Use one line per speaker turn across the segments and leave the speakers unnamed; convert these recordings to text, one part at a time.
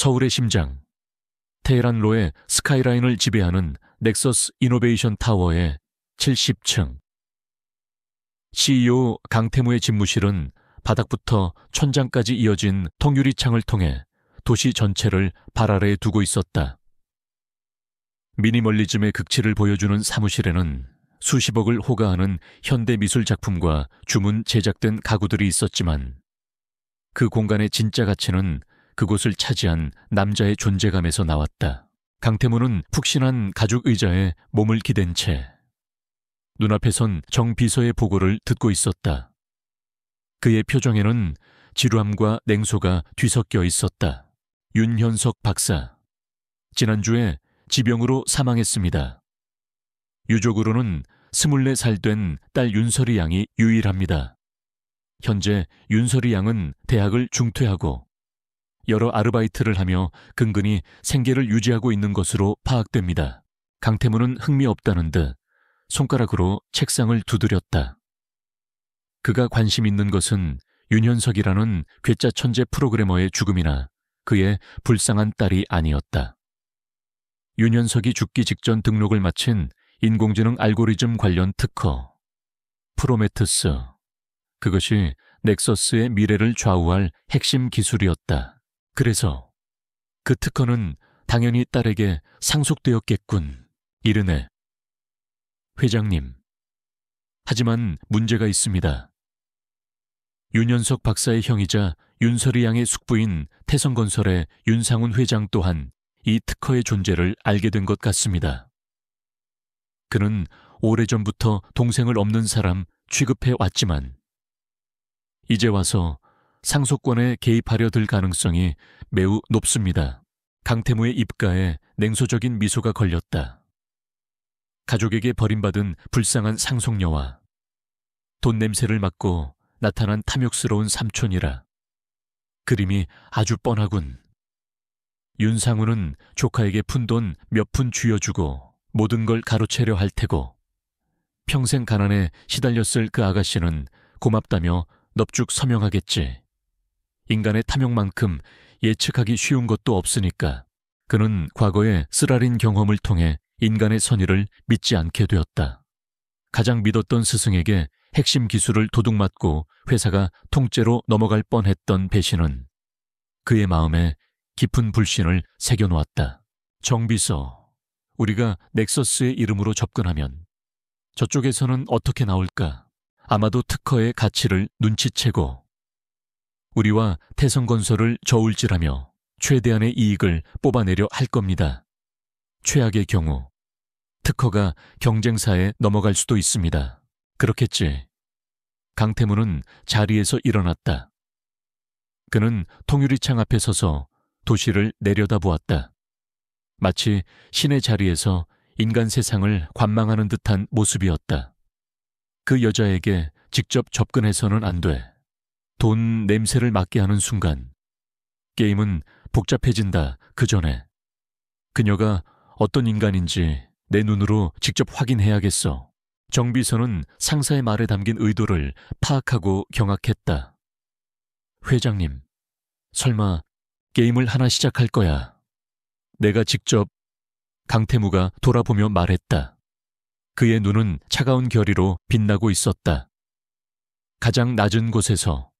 서울의 심장, 테헤란로의 스카이라인을 지배하는 넥서스 이노베이션 타워의 70층. CEO 강태무의 집무실은 바닥부터 천장까지 이어진 통유리창을 통해 도시 전체를 발 아래에 두고 있었다. 미니멀리즘의 극치를 보여주는 사무실에는 수십억을 호가하는 현대 미술 작품과 주문 제작된 가구들이 있었지만 그 공간의 진짜 가치는 그곳을 차지한 남자의 존재감에서 나왔다. 강태무는 푹신한 가죽 의자에 몸을 기댄 채 눈앞에선 정 비서의 보고를 듣고 있었다. 그의 표정에는 지루함과 냉소가 뒤섞여 있었다. 윤현석 박사, 지난주에 지병으로 사망했습니다. 유족으로는 24살 된 딸 윤설이 양이 유일합니다. 현재 윤설이 양은 대학을 중퇴하고 여러 아르바이트를 하며 근근히 생계를 유지하고 있는 것으로 파악됩니다. 강태무는 흥미없다는 듯 손가락으로 책상을 두드렸다. 그가 관심 있는 것은 윤현석이라는 괴짜 천재 프로그래머의 죽음이나 그의 불쌍한 딸이 아니었다. 윤현석이 죽기 직전 등록을 마친 인공지능 알고리즘 관련 특허, 프로메테우스, 그것이 넥서스의 미래를 좌우할 핵심 기술이었다. 그래서 그 특허는 당연히 딸에게 상속되었겠군. 이르네. 회장님, 하지만 문제가 있습니다. 윤현석 박사의 형이자 윤설이 양의 숙부인 태성건설의 윤상훈 회장 또한 이 특허의 존재를 알게 된 것 같습니다. 그는 오래전부터 동생을 없는 사람 취급해 왔지만 이제 와서 상속권에 개입하려 들 가능성이 매우 높습니다. 강태무의 입가에 냉소적인 미소가 걸렸다. 가족에게 버림받은 불쌍한 상속녀와 돈 냄새를 맡고 나타난 탐욕스러운 삼촌이라 그림이 아주 뻔하군. 윤상훈은 조카에게 푼돈 몇 푼 쥐어주고 모든 걸 가로채려 할 테고 평생 가난에 시달렸을 그 아가씨는 고맙다며 넙죽 서명하겠지. 인간의 탐욕만큼 예측하기 쉬운 것도 없으니까 그는 과거의 쓰라린 경험을 통해 인간의 선의를 믿지 않게 되었다. 가장 믿었던 스승에게 핵심 기술을 도둑맞고 회사가 통째로 넘어갈 뻔했던 배신은 그의 마음에 깊은 불신을 새겨놓았다. 정비서, 우리가 넥서스의 이름으로 접근하면 저쪽에서는 어떻게 나올까? 아마도 특허의 가치를 눈치채고 우리와 태성건설을 저울질하며 최대한의 이익을 뽑아내려 할 겁니다. 최악의 경우 특허가 경쟁사에 넘어갈 수도 있습니다. 그렇겠지. 강태무는 자리에서 일어났다. 그는 통유리창 앞에 서서 도시를 내려다보았다. 마치 신의 자리에서 인간 세상을 관망하는 듯한 모습이었다. 그 여자에게 직접 접근해서는 안 돼. 돈 냄새를 맡게 하는 순간 게임은 복잡해진다. 그 전에 그녀가 어떤 인간인지 내 눈으로 직접 확인해야겠어. 정비서는 상사의 말에 담긴 의도를 파악하고 경악했다. 회장님, 설마 게임을 하나 시작할 거야. 내가 직접. 강태무가 돌아보며 말했다. 그의 눈은 차가운 결의로 빛나고 있었다. 가장 낮은 곳에서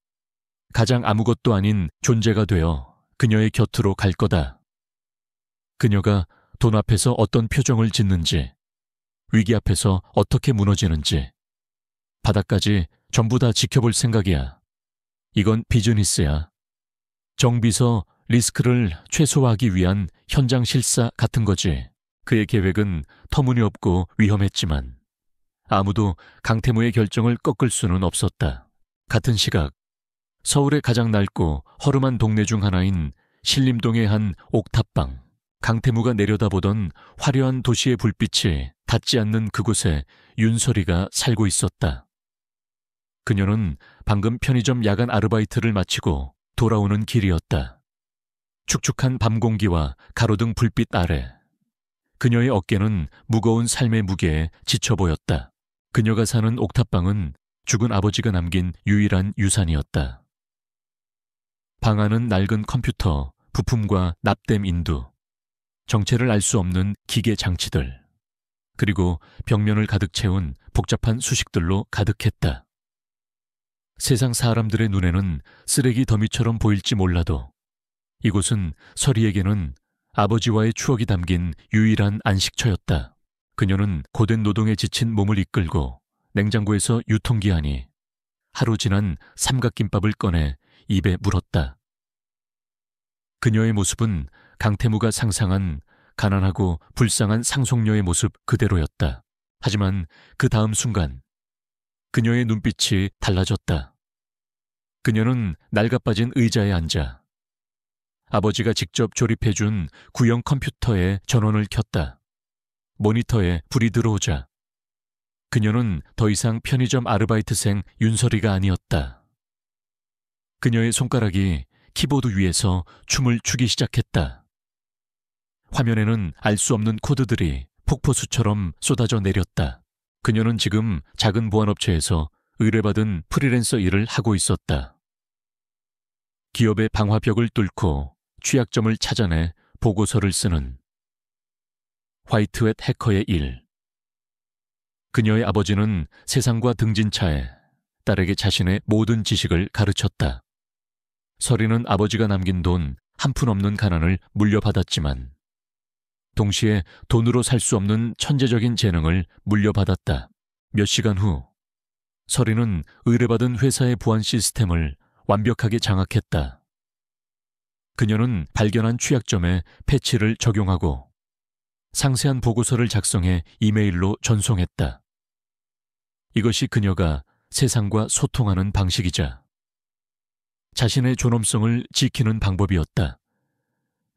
가장 아무것도 아닌 존재가 되어 그녀의 곁으로 갈 거다. 그녀가 돈 앞에서 어떤 표정을 짓는지, 위기 앞에서 어떻게 무너지는지, 바닥까지 전부 다 지켜볼 생각이야. 이건 비즈니스야. 정비서 리스크를 최소화하기 위한 현장 실사 같은 거지. 그의 계획은 터무니없고 위험했지만 아무도 강태무의 결정을 꺾을 수는 없었다. 같은 시각 서울의 가장 낡고 허름한 동네 중 하나인 신림동의 한 옥탑방. 강태무가 내려다보던 화려한 도시의 불빛이 닿지 않는 그곳에 윤설이가 살고 있었다. 그녀는 방금 편의점 야간 아르바이트를 마치고 돌아오는 길이었다. 축축한 밤 공기와 가로등 불빛 아래 그녀의 어깨는 무거운 삶의 무게에 지쳐 보였다. 그녀가 사는 옥탑방은 죽은 아버지가 남긴 유일한 유산이었다. 방 안은 낡은 컴퓨터, 부품과 납땜 인두, 정체를 알 수 없는 기계 장치들, 그리고 벽면을 가득 채운 복잡한 수식들로 가득했다. 세상 사람들의 눈에는 쓰레기 더미처럼 보일지 몰라도 이곳은 서리에게는 아버지와의 추억이 담긴 유일한 안식처였다. 그녀는 고된 노동에 지친 몸을 이끌고 냉장고에서 유통기한이 하루 지난 삼각김밥을 꺼내 입에 물었다. 그녀의 모습은 강태무가 상상한 가난하고 불쌍한 상속녀의 모습 그대로였다. 하지만 그 다음 순간 그녀의 눈빛이 달라졌다. 그녀는 낡아빠진 의자에 앉아 아버지가 직접 조립해준 구형 컴퓨터에 전원을 켰다. 모니터에 불이 들어오자 그녀는 더 이상 편의점 아르바이트생 윤설이가 아니었다. 그녀의 손가락이 키보드 위에서 춤을 추기 시작했다. 화면에는 알 수 없는 코드들이 폭포수처럼 쏟아져 내렸다. 그녀는 지금 작은 보안업체에서 의뢰받은 프리랜서 일을 하고 있었다. 기업의 방화벽을 뚫고 취약점을 찾아내 보고서를 쓰는 화이트햇 해커의 일. 그녀의 아버지는 세상과 등진 차에 딸에게 자신의 모든 지식을 가르쳤다. 설이는 아버지가 남긴 돈 한 푼 없는 가난을 물려받았지만 동시에 돈으로 살 수 없는 천재적인 재능을 물려받았다. 몇 시간 후 설이는 의뢰받은 회사의 보안 시스템을 완벽하게 장악했다. 그녀는 발견한 취약점에 패치를 적용하고 상세한 보고서를 작성해 이메일로 전송했다. 이것이 그녀가 세상과 소통하는 방식이자 자신의 존엄성을 지키는 방법이었다.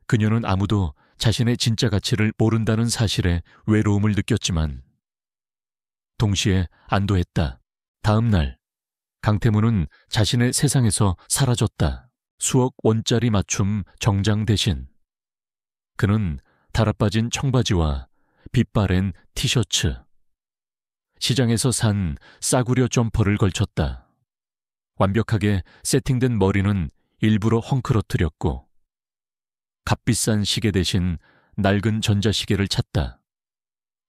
그녀는 아무도 자신의 진짜 가치를 모른다는 사실에 외로움을 느꼈지만 동시에 안도했다. 다음 날 강태무는 자신의 세상에서 사라졌다. 수억 원짜리 맞춤 정장 대신 그는 달아빠진 청바지와 빛바랜 티셔츠, 시장에서 산 싸구려 점퍼를 걸쳤다. 완벽하게 세팅된 머리는 일부러 헝클어뜨렸고 값비싼 시계 대신 낡은 전자시계를 찾다.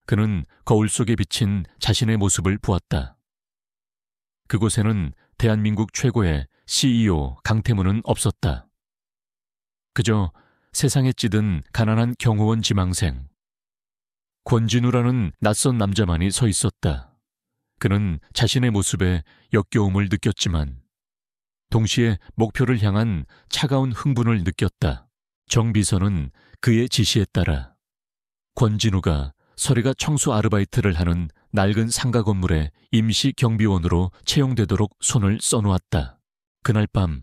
그는 거울 속에 비친 자신의 모습을 보았다. 그곳에는 대한민국 최고의 CEO 강태무는 없었다. 그저 세상에 찌든 가난한 경호원 지망생 권진우라는 낯선 남자만이 서 있었다. 그는 자신의 모습에 역겨움을 느꼈지만 동시에 목표를 향한 차가운 흥분을 느꼈다. 정 비서는 그의 지시에 따라 권진우가 설이가 청소 아르바이트를 하는 낡은 상가 건물의 임시 경비원으로 채용되도록 손을 써놓았다. 그날 밤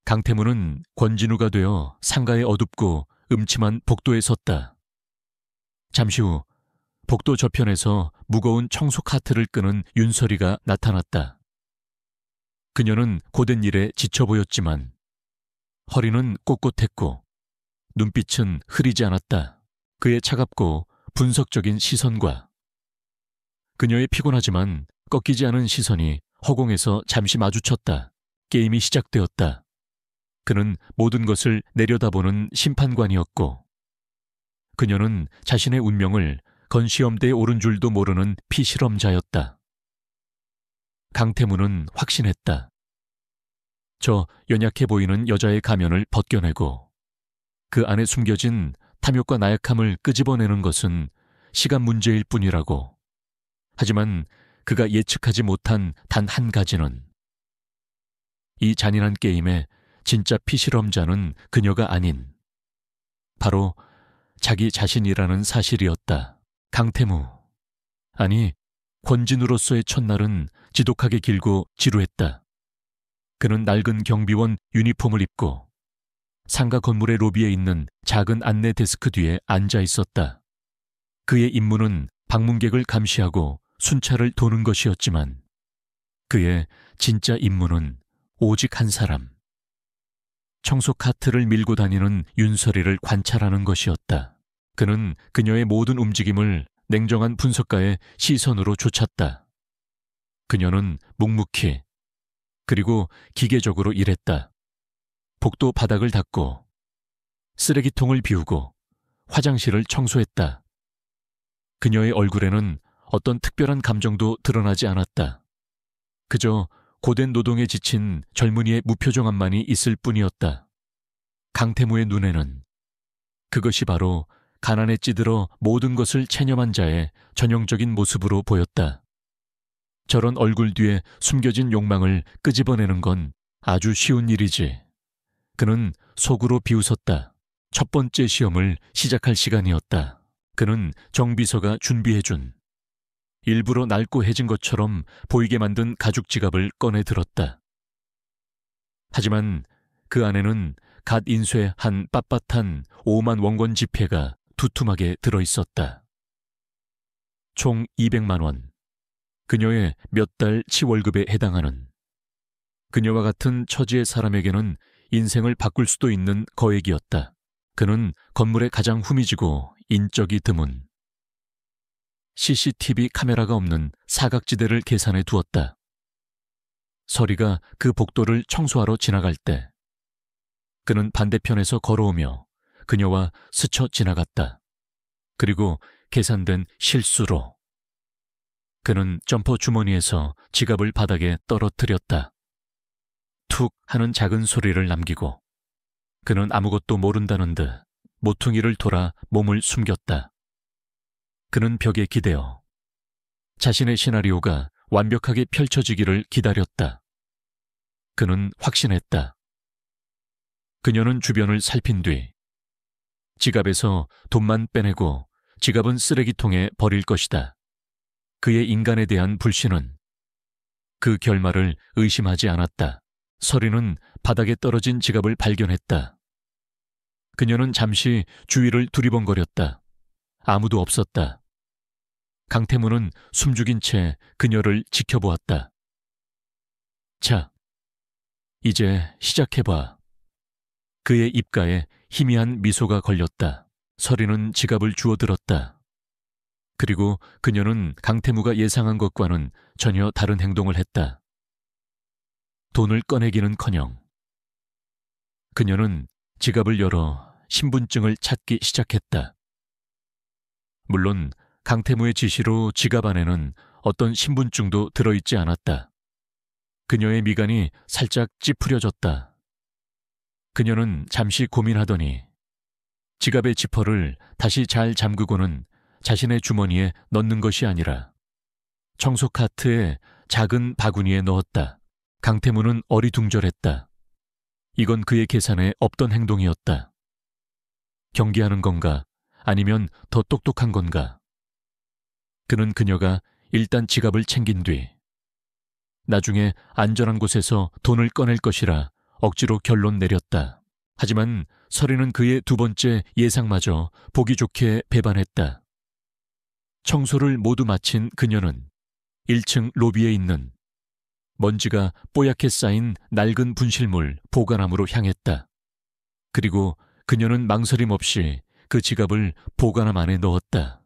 강태무는 권진우가 되어 상가의 어둡고 음침한 복도에 섰다. 잠시 후 복도 저편에서 무거운 청소 카트를 끄는 윤설이가 나타났다. 그녀는 고된 일에 지쳐 보였지만 허리는 꼿꼿했고 눈빛은 흐리지 않았다. 그의 차갑고 분석적인 시선과 그녀의 피곤하지만 꺾이지 않은 시선이 허공에서 잠시 마주쳤다. 게임이 시작되었다. 그는 모든 것을 내려다보는 심판관이었고 그녀는 자신의 운명을 건시험대에 오른 줄도 모르는 피실험자였다. 강태무는 확신했다. 저 연약해 보이는 여자의 가면을 벗겨내고 그 안에 숨겨진 탐욕과 나약함을 끄집어내는 것은 시간 문제일 뿐이라고. 하지만 그가 예측하지 못한 단 한 가지는 이 잔인한 게임의 진짜 피실험자는 그녀가 아닌 바로 자기 자신이라는 사실이었다. 강태무, 아니 권진우로서의 첫날은 지독하게 길고 지루했다. 그는 낡은 경비원 유니폼을 입고 상가 건물의 로비에 있는 작은 안내 데스크 뒤에 앉아 있었다. 그의 임무는 방문객을 감시하고 순찰을 도는 것이었지만 그의 진짜 임무는 오직 한 사람, 청소 카트를 밀고 다니는 윤설이를 관찰하는 것이었다. 그는 그녀의 모든 움직임을 냉정한 분석가의 시선으로 쫓았다. 그녀는 묵묵히 그리고 기계적으로 일했다. 복도 바닥을 닦고 쓰레기통을 비우고 화장실을 청소했다. 그녀의 얼굴에는 어떤 특별한 감정도 드러나지 않았다. 그저 고된 노동에 지친 젊은이의 무표정함만이 있을 뿐이었다. 강태무의 눈에는 그것이 바로 가난에 찌들어 모든 것을 체념한 자의 전형적인 모습으로 보였다. 저런 얼굴 뒤에 숨겨진 욕망을 끄집어내는 건 아주 쉬운 일이지. 그는 속으로 비웃었다. 첫 번째 시험을 시작할 시간이었다. 그는 정비서가 준비해준 일부러 낡고 해진 것처럼 보이게 만든 가죽 지갑을 꺼내 들었다. 하지만 그 안에는 갓 인쇄한 빳빳한 5만 원권 지폐가 두툼하게 들어있었다. 총 200만 원. 그녀의 몇 달 치월급에 해당하는, 그녀와 같은 처지의 사람에게는 인생을 바꿀 수도 있는 거액이었다. 그는 건물의 가장 후미지고 인적이 드문 CCTV 카메라가 없는 사각지대를 계산해 두었다. 서리가 그 복도를 청소하러 지나갈 때 그는 반대편에서 걸어오며 그녀와 스쳐 지나갔다. 그리고 계산된 실수로 그는 점퍼 주머니에서 지갑을 바닥에 떨어뜨렸다. 툭 하는 작은 소리를 남기고 그는 아무것도 모른다는 듯 모퉁이를 돌아 몸을 숨겼다. 그는 벽에 기대어 자신의 시나리오가 완벽하게 펼쳐지기를 기다렸다. 그는 확신했다. 그녀는 주변을 살핀 뒤 지갑에서 돈만 빼내고 지갑은 쓰레기통에 버릴 것이다. 그의 인간에 대한 불신은 그 결말을 의심하지 않았다. 서리는 바닥에 떨어진 지갑을 발견했다. 그녀는 잠시 주위를 두리번거렸다. 아무도 없었다. 강태무는 숨죽인 채 그녀를 지켜보았다. 자, 이제 시작해봐. 그의 입가에 희미한 미소가 걸렸다. 서리는 지갑을 주워들었다. 그리고 그녀는 강태무가 예상한 것과는 전혀 다른 행동을 했다. 돈을 꺼내기는커녕 그녀는 지갑을 열어 신분증을 찾기 시작했다. 물론 강태무의 지시로 지갑 안에는 어떤 신분증도 들어있지 않았다. 그녀의 미간이 살짝 찌푸려졌다. 그녀는 잠시 고민하더니 지갑의 지퍼를 다시 잘 잠그고는 자신의 주머니에 넣는 것이 아니라 청소 카트의 작은 바구니에 넣었다. 강태무는 어리둥절했다. 이건 그의 계산에 없던 행동이었다. 경계하는 건가? 아니면 더 똑똑한 건가? 그는 그녀가 일단 지갑을 챙긴 뒤 나중에 안전한 곳에서 돈을 꺼낼 것이라 억지로 결론 내렸다. 하지만 서리는 그의 두 번째 예상마저 보기 좋게 배반했다. 청소를 모두 마친 그녀는 1층 로비에 있는 먼지가 뽀얗게 쌓인 낡은 분실물 보관함으로 향했다. 그리고 그녀는 망설임 없이 그 지갑을 보관함 안에 넣었다.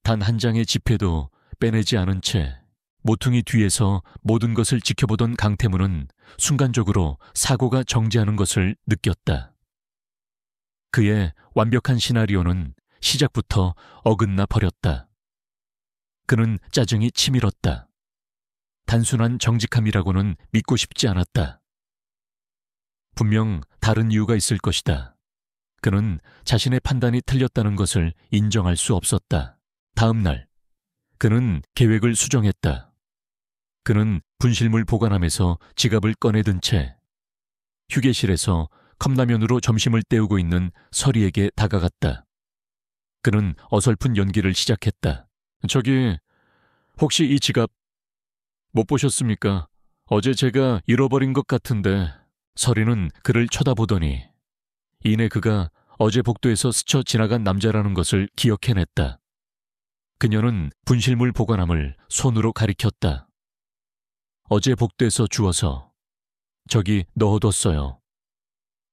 단 한 장의 지폐도 빼내지 않은 채 모퉁이 뒤에서 모든 것을 지켜보던 강태무는 순간적으로 사고가 정지하는 것을 느꼈다. 그의 완벽한 시나리오는 시작부터 어긋나 버렸다. 그는 짜증이 치밀었다. 단순한 정직함이라고는 믿고 싶지 않았다. 분명 다른 이유가 있을 것이다. 그는 자신의 판단이 틀렸다는 것을 인정할 수 없었다. 다음 날, 그는 계획을 수정했다. 그는 분실물 보관함에서 지갑을 꺼내든 채 휴게실에서 컵라면으로 점심을 때우고 있는 서리에게 다가갔다. 그는 어설픈 연기를 시작했다. 저기, 혹시 이 지갑 못 보셨습니까? 어제 제가 잃어버린 것 같은데. 서리는 그를 쳐다보더니 이내 그가 어제 복도에서 스쳐 지나간 남자라는 것을 기억해냈다. 그녀는 분실물 보관함을 손으로 가리켰다. 어제 복도에서 주워서 저기 넣어뒀어요.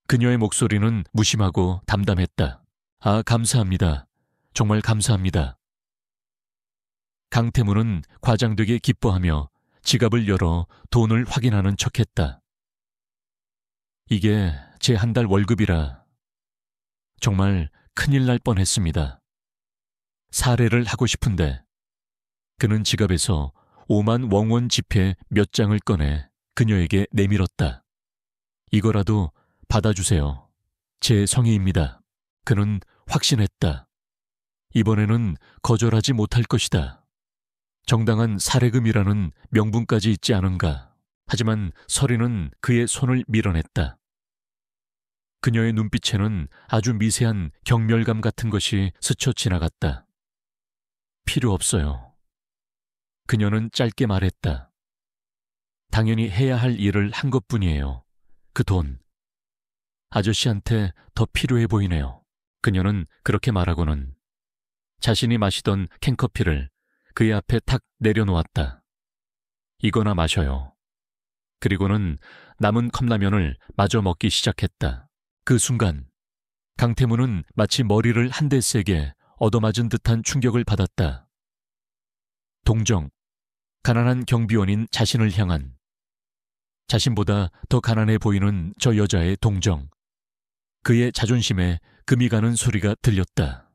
그녀의 목소리는 무심하고 담담했다. 아, 감사합니다. 정말 감사합니다. 강태무는 과장되게 기뻐하며 지갑을 열어 돈을 확인하는 척했다. 이게 제 한 달 월급이라 정말 큰일 날 뻔했습니다. 살해를 하고 싶은데 그는 지갑에서 5만 웡원 지폐 몇 장을 꺼내 그녀에게 내밀었다. 이거라도 받아주세요. 제 성의입니다. 그는 확신했다. 이번에는 거절하지 못할 것이다. 정당한 살해금이라는 명분까지 있지 않은가. 하지만 서리는 그의 손을 밀어냈다. 그녀의 눈빛에는 아주 미세한 경멸감 같은 것이 스쳐 지나갔다. 필요 없어요. 그녀는 짧게 말했다. 당연히 해야 할 일을 한 것뿐이에요. 그 돈. 아저씨한테 더 필요해 보이네요. 그녀는 그렇게 말하고는 자신이 마시던 캔커피를 그의 앞에 탁 내려놓았다. 이거나 마셔요. 그리고는 남은 컵라면을 마저 먹기 시작했다. 그 순간 강태무는 마치 머리를 한 대 세게 얻어맞은 듯한 충격을 받았다. 동정, 가난한 경비원인 자신을 향한 자신보다 더 가난해 보이는 저 여자의 동정. 그의 자존심에 금이 가는 소리가 들렸다.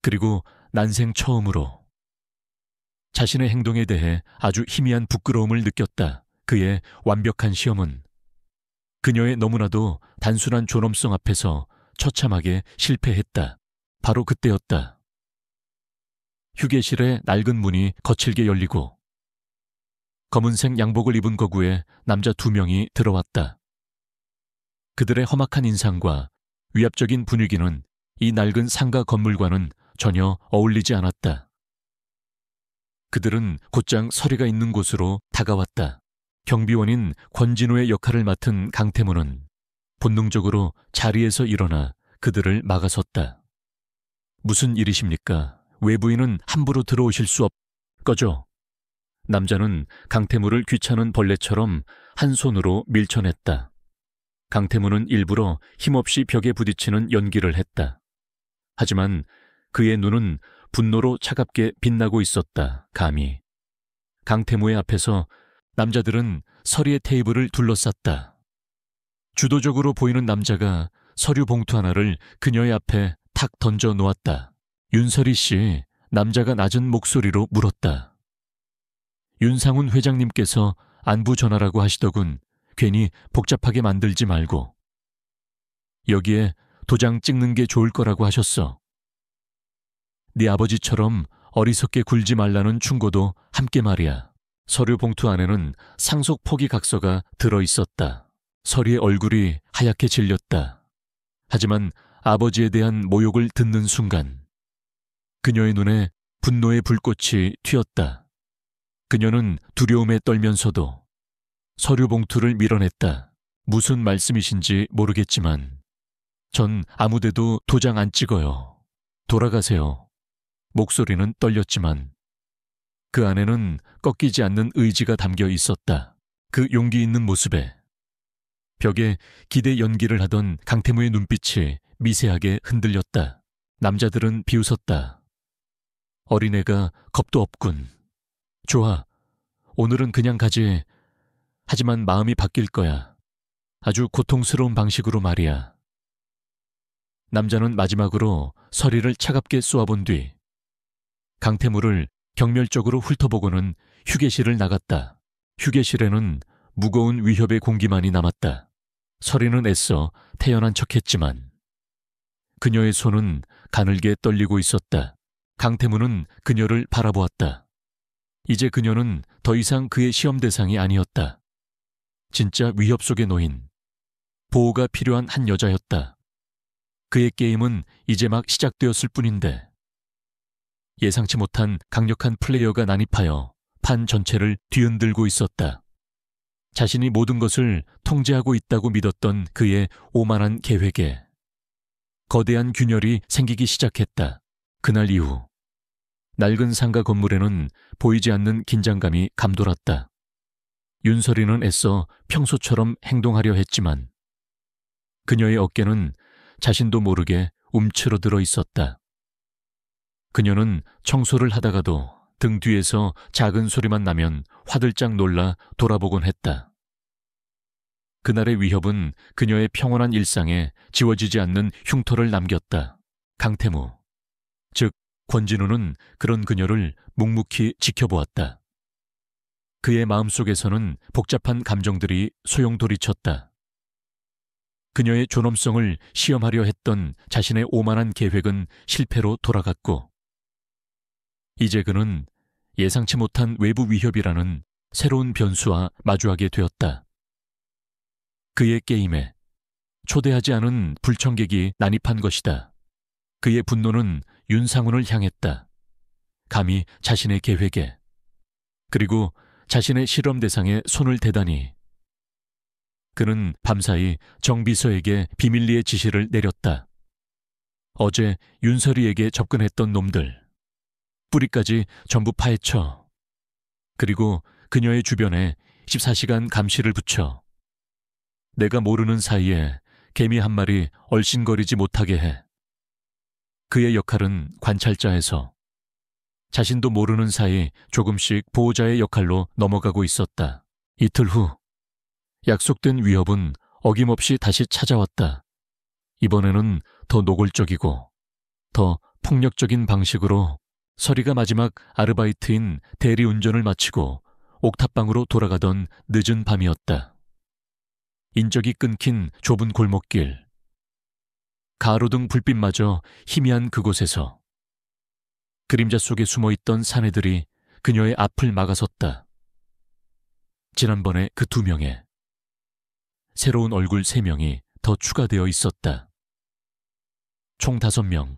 그리고 난생 처음으로 자신의 행동에 대해 아주 희미한 부끄러움을 느꼈다. 그의 완벽한 시험은 그녀의 너무나도 단순한 존엄성 앞에서 처참하게 실패했다. 바로 그때였다. 휴게실의 낡은 문이 거칠게 열리고 검은색 양복을 입은 거구에 남자 2명이 들어왔다. 그들의 험악한 인상과 위압적인 분위기는 이 낡은 상가 건물과는 전혀 어울리지 않았다. 그들은 곧장 서리가 있는 곳으로 다가왔다. 경비원인 권진우의 역할을 맡은 강태무는 본능적으로 자리에서 일어나 그들을 막아섰다. 무슨 일이십니까? 외부인은 함부로 들어오실 수 꺼져. 남자는 강태무를 귀찮은 벌레처럼 한 손으로 밀쳐냈다. 강태무는 일부러 힘없이 벽에 부딪히는 연기를 했다. 하지만 그의 눈은 분노로 차갑게 빛나고 있었다. 감히. 강태무의 앞에서 남자들은 서리의 테이블을 둘러쌌다. 주도적으로 보이는 남자가 서류 봉투 하나를 그녀의 앞에 탁 던져 놓았다. 윤서리 씨, 남자가 낮은 목소리로 물었다. 윤상훈 회장님께서 안부 전하라고 하시더군. 괜히 복잡하게 만들지 말고. 여기에 도장 찍는 게 좋을 거라고 하셨어. 네 아버지처럼 어리석게 굴지 말라는 충고도 함께 말이야. 서류 봉투 안에는 상속 포기 각서가 들어있었다. 서리의 얼굴이 하얗게 질렸다. 하지만 아버지에 대한 모욕을 듣는 순간 그녀의 눈에 분노의 불꽃이 튀었다. 그녀는 두려움에 떨면서도 서류 봉투를 밀어냈다. 무슨 말씀이신지 모르겠지만 전 아무데도 도장 안 찍어요. 돌아가세요. 목소리는 떨렸지만 그 안에는 꺾이지 않는 의지가 담겨 있었다. 그 용기 있는 모습에 벽에 기대 연기를 하던 강태무의 눈빛이 미세하게 흔들렸다. 남자들은 비웃었다. 어린애가 겁도 없군. 좋아. 오늘은 그냥 가지. 하지만 마음이 바뀔 거야. 아주 고통스러운 방식으로 말이야. 남자는 마지막으로 서리를 차갑게 쏘아본 뒤 강태무를 경멸적으로 훑어보고는 휴게실을 나갔다. 휴게실에는 무거운 위협의 공기만이 남았다. 서리는 애써 태연한 척했지만 그녀의 손은 가늘게 떨리고 있었다. 강태무는 그녀를 바라보았다. 이제 그녀는 더 이상 그의 시험 대상이 아니었다. 진짜 위협 속에 놓인 보호가 필요한 한 여자였다. 그의 게임은 이제 막 시작되었을 뿐인데 예상치 못한 강력한 플레이어가 난입하여 판 전체를 뒤흔들고 있었다. 자신이 모든 것을 통제하고 있다고 믿었던 그의 오만한 계획에 거대한 균열이 생기기 시작했다. 그날 이후 낡은 상가 건물에는 보이지 않는 긴장감이 감돌았다. 윤설이는 애써 평소처럼 행동하려 했지만 그녀의 어깨는 자신도 모르게 움츠러들어 있었다. 그녀는 청소를 하다가도 등 뒤에서 작은 소리만 나면 화들짝 놀라 돌아보곤 했다. 그날의 위협은 그녀의 평온한 일상에 지워지지 않는 흉터를 남겼다. 강태무, 즉 권진우는 그런 그녀를 묵묵히 지켜보았다. 그의 마음속에서는 복잡한 감정들이 소용돌이쳤다. 그녀의 존엄성을 시험하려 했던 자신의 오만한 계획은 실패로 돌아갔고, 이제 그는 예상치 못한 외부 위협이라는 새로운 변수와 마주하게 되었다. 그의 게임에 초대하지 않은 불청객이 난입한 것이다. 그의 분노는 윤상훈을 향했다. 감히 자신의 계획에, 그리고 자신의 실험 대상에 손을 대다니. 그는 밤사이 정 비서에게 비밀리에 지시를 내렸다. 어제 윤설이에게 접근했던 놈들, 뿌리까지 전부 파헤쳐. 그리고 그녀의 주변에 14시간 감시를 붙여. 내가 모르는 사이에 개미 한 마리 얼씬거리지 못하게 해. 그의 역할은 관찰자에서 자신도 모르는 사이 조금씩 보호자의 역할로 넘어가고 있었다. 이틀 후 약속된 위협은 어김없이 다시 찾아왔다. 이번에는 더 노골적이고 더 폭력적인 방식으로. 설이가 마지막 아르바이트인 대리운전을 마치고 옥탑방으로 돌아가던 늦은 밤이었다. 인적이 끊긴 좁은 골목길, 가로등 불빛마저 희미한 그곳에서 그림자 속에 숨어있던 사내들이 그녀의 앞을 막아섰다. 지난번에 그 2명에 새로운 얼굴 3명이 더 추가되어 있었다. 총 5명.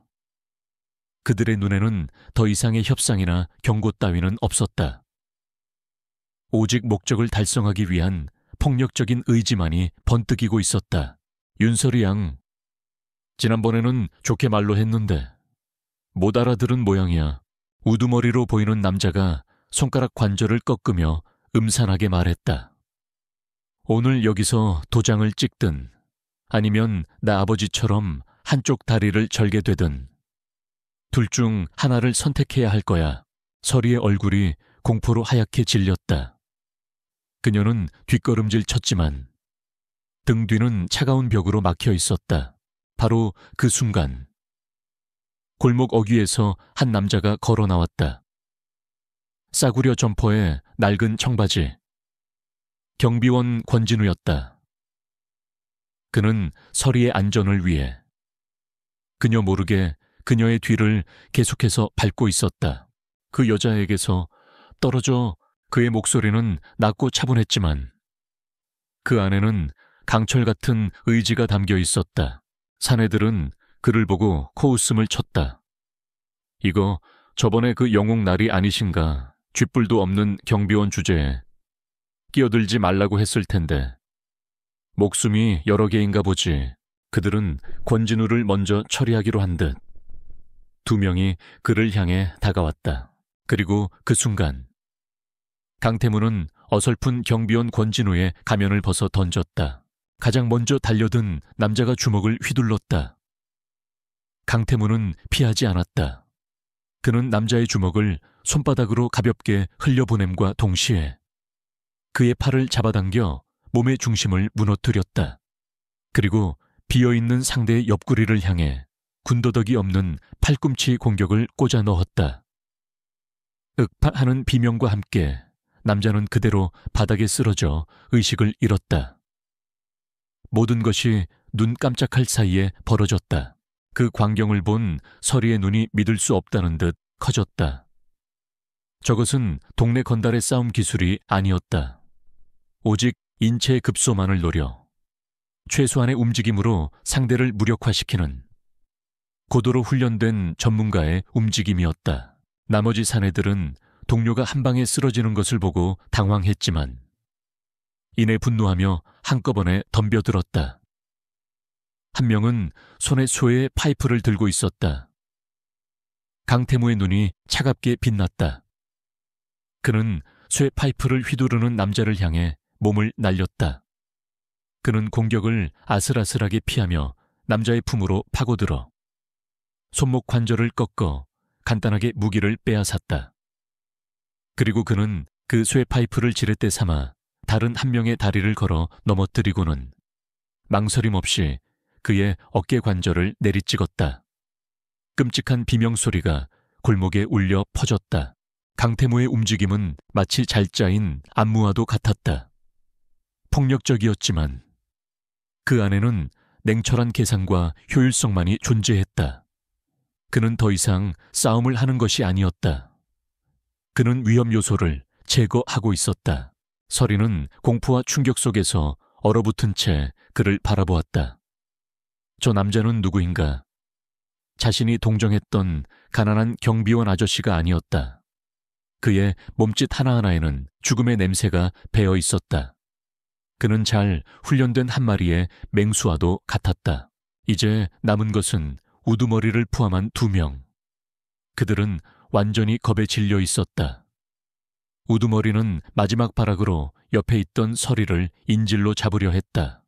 그들의 눈에는 더 이상의 협상이나 경고 따위는 없었다. 오직 목적을 달성하기 위한 폭력적인 의지만이 번뜩이고 있었다. 윤설이 양, 지난번에는 좋게 말로 했는데 못 알아들은 모양이야. 우두머리로 보이는 남자가 손가락 관절을 꺾으며 음산하게 말했다. 오늘 여기서 도장을 찍든 아니면 나 아버지처럼 한쪽 다리를 절게 되든 둘 중 하나를 선택해야 할 거야. 설이의 얼굴이 공포로 하얗게 질렸다. 그녀는 뒷걸음질 쳤지만 등 뒤는 차가운 벽으로 막혀 있었다. 바로 그 순간 골목 어귀에서 한 남자가 걸어 나왔다. 싸구려 점퍼에 낡은 청바지. 경비원 권진우였다. 그는 설이의 안전을 위해 그녀 모르게 그녀의 뒤를 계속해서 밟고 있었다. 그 여자에게서 떨어져. 그의 목소리는 낮고 차분했지만 그 안에는 강철 같은 의지가 담겨 있었다. 사내들은 그를 보고 코웃음을 쳤다. 이거 저번에 그 영웅 날이 아니신가. 쥐뿔도 없는 경비원 주제에 끼어들지 말라고 했을 텐데. 목숨이 여러 개인가 보지. 그들은 권진우를 먼저 처리하기로 한 듯. 2명이 그를 향해 다가왔다. 그리고 그 순간 강태무는 어설픈 경비원 권진우의 가면을 벗어 던졌다. 가장 먼저 달려든 남자가 주먹을 휘둘렀다. 강태무는 피하지 않았다. 그는 남자의 주먹을 손바닥으로 가볍게 흘려보냄과 동시에 그의 팔을 잡아당겨 몸의 중심을 무너뜨렸다. 그리고 비어있는 상대의 옆구리를 향해 군더더기 없는 팔꿈치 공격을 꽂아 넣었다. 윽파하는 비명과 함께 남자는 그대로 바닥에 쓰러져 의식을 잃었다. 모든 것이 눈 깜짝할 사이에 벌어졌다. 그 광경을 본 설이의 눈이 믿을 수 없다는 듯 커졌다. 저것은 동네 건달의 싸움 기술이 아니었다. 오직 인체의 급소만을 노려 최소한의 움직임으로 상대를 무력화시키는 고도로 훈련된 전문가의 움직임이었다. 나머지 사내들은 동료가 한 방에 쓰러지는 것을 보고 당황했지만 이내 분노하며 한꺼번에 덤벼들었다. 한 명은 손에 소의 파이프를 들고 있었다. 강태무의 눈이 차갑게 빛났다. 그는 쇠 파이프를 휘두르는 남자를 향해 몸을 날렸다. 그는 공격을 아슬아슬하게 피하며 남자의 품으로 파고들어 손목 관절을 꺾어 간단하게 무기를 빼앗았다. 그리고 그는 그 쇠 파이프를 지렛대 삼아 다른 한 명의 다리를 걸어 넘어뜨리고는 망설임 없이 그의 어깨 관절을 내리찍었다. 끔찍한 비명소리가 골목에 울려 퍼졌다. 강태무의 움직임은 마치 잘 짜인 안무와도 같았다. 폭력적이었지만 그 안에는 냉철한 계산과 효율성만이 존재했다. 그는 더 이상 싸움을 하는 것이 아니었다. 그는 위험 요소를 제거하고 있었다. 서리는 공포와 충격 속에서 얼어붙은 채 그를 바라보았다. 저 남자는 누구인가? 자신이 동정했던 가난한 경비원 아저씨가 아니었다. 그의 몸짓 하나하나에는 죽음의 냄새가 배어 있었다. 그는 잘 훈련된 한 마리의 맹수와도 같았다. 이제 남은 것은 우두머리를 포함한 2명. 그들은 완전히 겁에 질려 있었다. 우두머리는 마지막 발악으로 옆에 있던 서리를 인질로 잡으려 했다.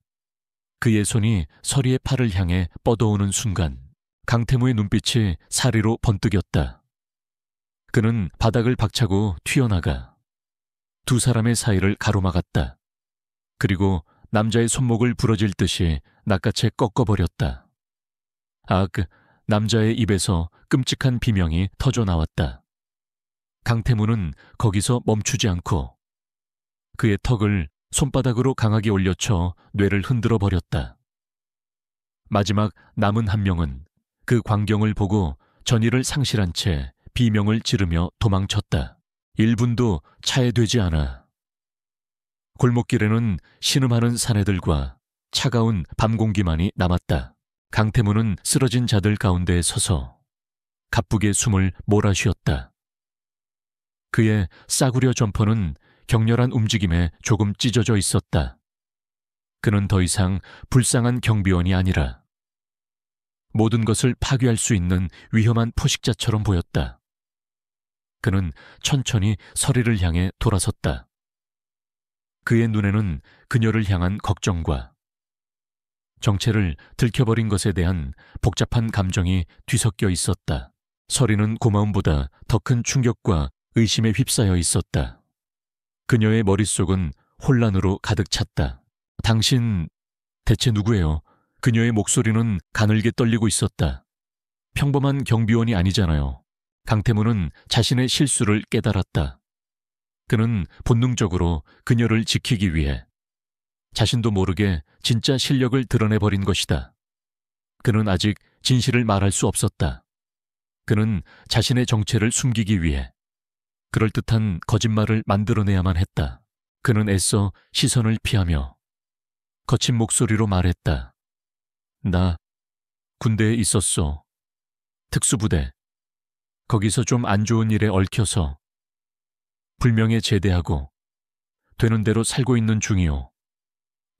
그의 손이 서리의 팔을 향해 뻗어오는 순간 강태무의 눈빛이 사리로 번뜩였다. 그는 바닥을 박차고 튀어나가 2 사람의 사이를 가로막았다. 그리고 남자의 손목을 부러질 듯이 낚아채 꺾어버렸다. 남자의 입에서 끔찍한 비명이 터져 나왔다. 강태무는 거기서 멈추지 않고 그의 턱을 손바닥으로 강하게 올려쳐 뇌를 흔들어 버렸다. 마지막 남은 한 명은 그 광경을 보고 전의를 상실한 채 비명을 지르며 도망쳤다. 1분도 차에되지 않아. 골목길에는 신음하는 사내들과 차가운 밤 공기만이 남았다. 강태무는 쓰러진 자들 가운데에 서서 가쁘게 숨을 몰아쉬었다. 그의 싸구려 점퍼는 격렬한 움직임에 조금 찢어져 있었다. 그는 더 이상 불쌍한 경비원이 아니라 모든 것을 파괴할 수 있는 위험한 포식자처럼 보였다. 그는 천천히 서리를 향해 돌아섰다. 그의 눈에는 그녀를 향한 걱정과 정체를 들켜버린 것에 대한 복잡한 감정이 뒤섞여 있었다. 서리는 고마움보다 더 큰 충격과 의심에 휩싸여 있었다. 그녀의 머릿속은 혼란으로 가득 찼다. 당신 대체 누구예요? 그녀의 목소리는 가늘게 떨리고 있었다. 평범한 경비원이 아니잖아요. 강태무는 자신의 실수를 깨달았다. 그는 본능적으로 그녀를 지키기 위해 자신도 모르게 진짜 실력을 드러내버린 것이다. 그는 아직 진실을 말할 수 없었다. 그는 자신의 정체를 숨기기 위해 그럴듯한 거짓말을 만들어내야만 했다. 그는 애써 시선을 피하며 거친 목소리로 말했다. 나 군대에 있었어. 특수부대. 거기서 좀 안 좋은 일에 얽혀서 불명예 제대하고 되는 대로 살고 있는 중이오.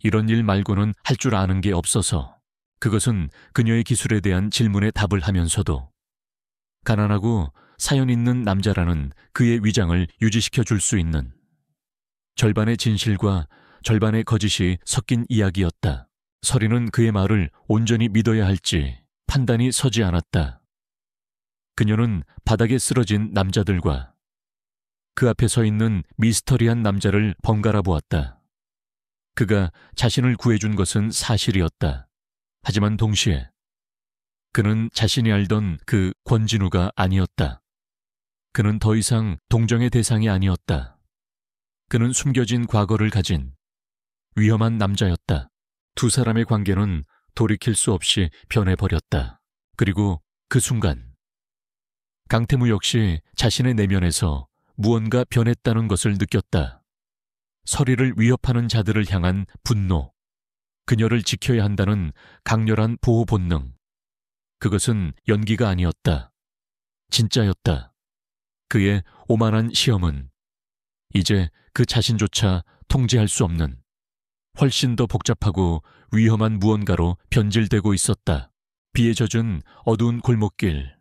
이런 일 말고는 할 줄 아는 게 없어서. 그것은 그녀의 기술에 대한 질문에 답을 하면서도 가난하고 사연 있는 남자라는 그의 위장을 유지시켜 줄 수 있는 절반의 진실과 절반의 거짓이 섞인 이야기였다. 서리는 그의 말을 온전히 믿어야 할지 판단이 서지 않았다. 그녀는 바닥에 쓰러진 남자들과 그 앞에 서 있는 미스터리한 남자를 번갈아 보았다. 그가 자신을 구해준 것은 사실이었다. 하지만 동시에 그는 자신이 알던 그 권진우가 아니었다. 그는 더 이상 동정의 대상이 아니었다. 그는 숨겨진 과거를 가진 위험한 남자였다. 2 사람의 관계는 돌이킬 수 없이 변해버렸다. 그리고 그 순간 강태무 역시 자신의 내면에서 무언가 변했다는 것을 느꼈다. 서리를 위협하는 자들을 향한 분노, 그녀를 지켜야 한다는 강렬한 보호 본능. 그것은 연기가 아니었다. 진짜였다. 그의 오만한 시험은 이제 그 자신조차 통제할 수 없는 훨씬 더 복잡하고 위험한 무언가로 변질되고 있었다. 비에 젖은 어두운 골목길.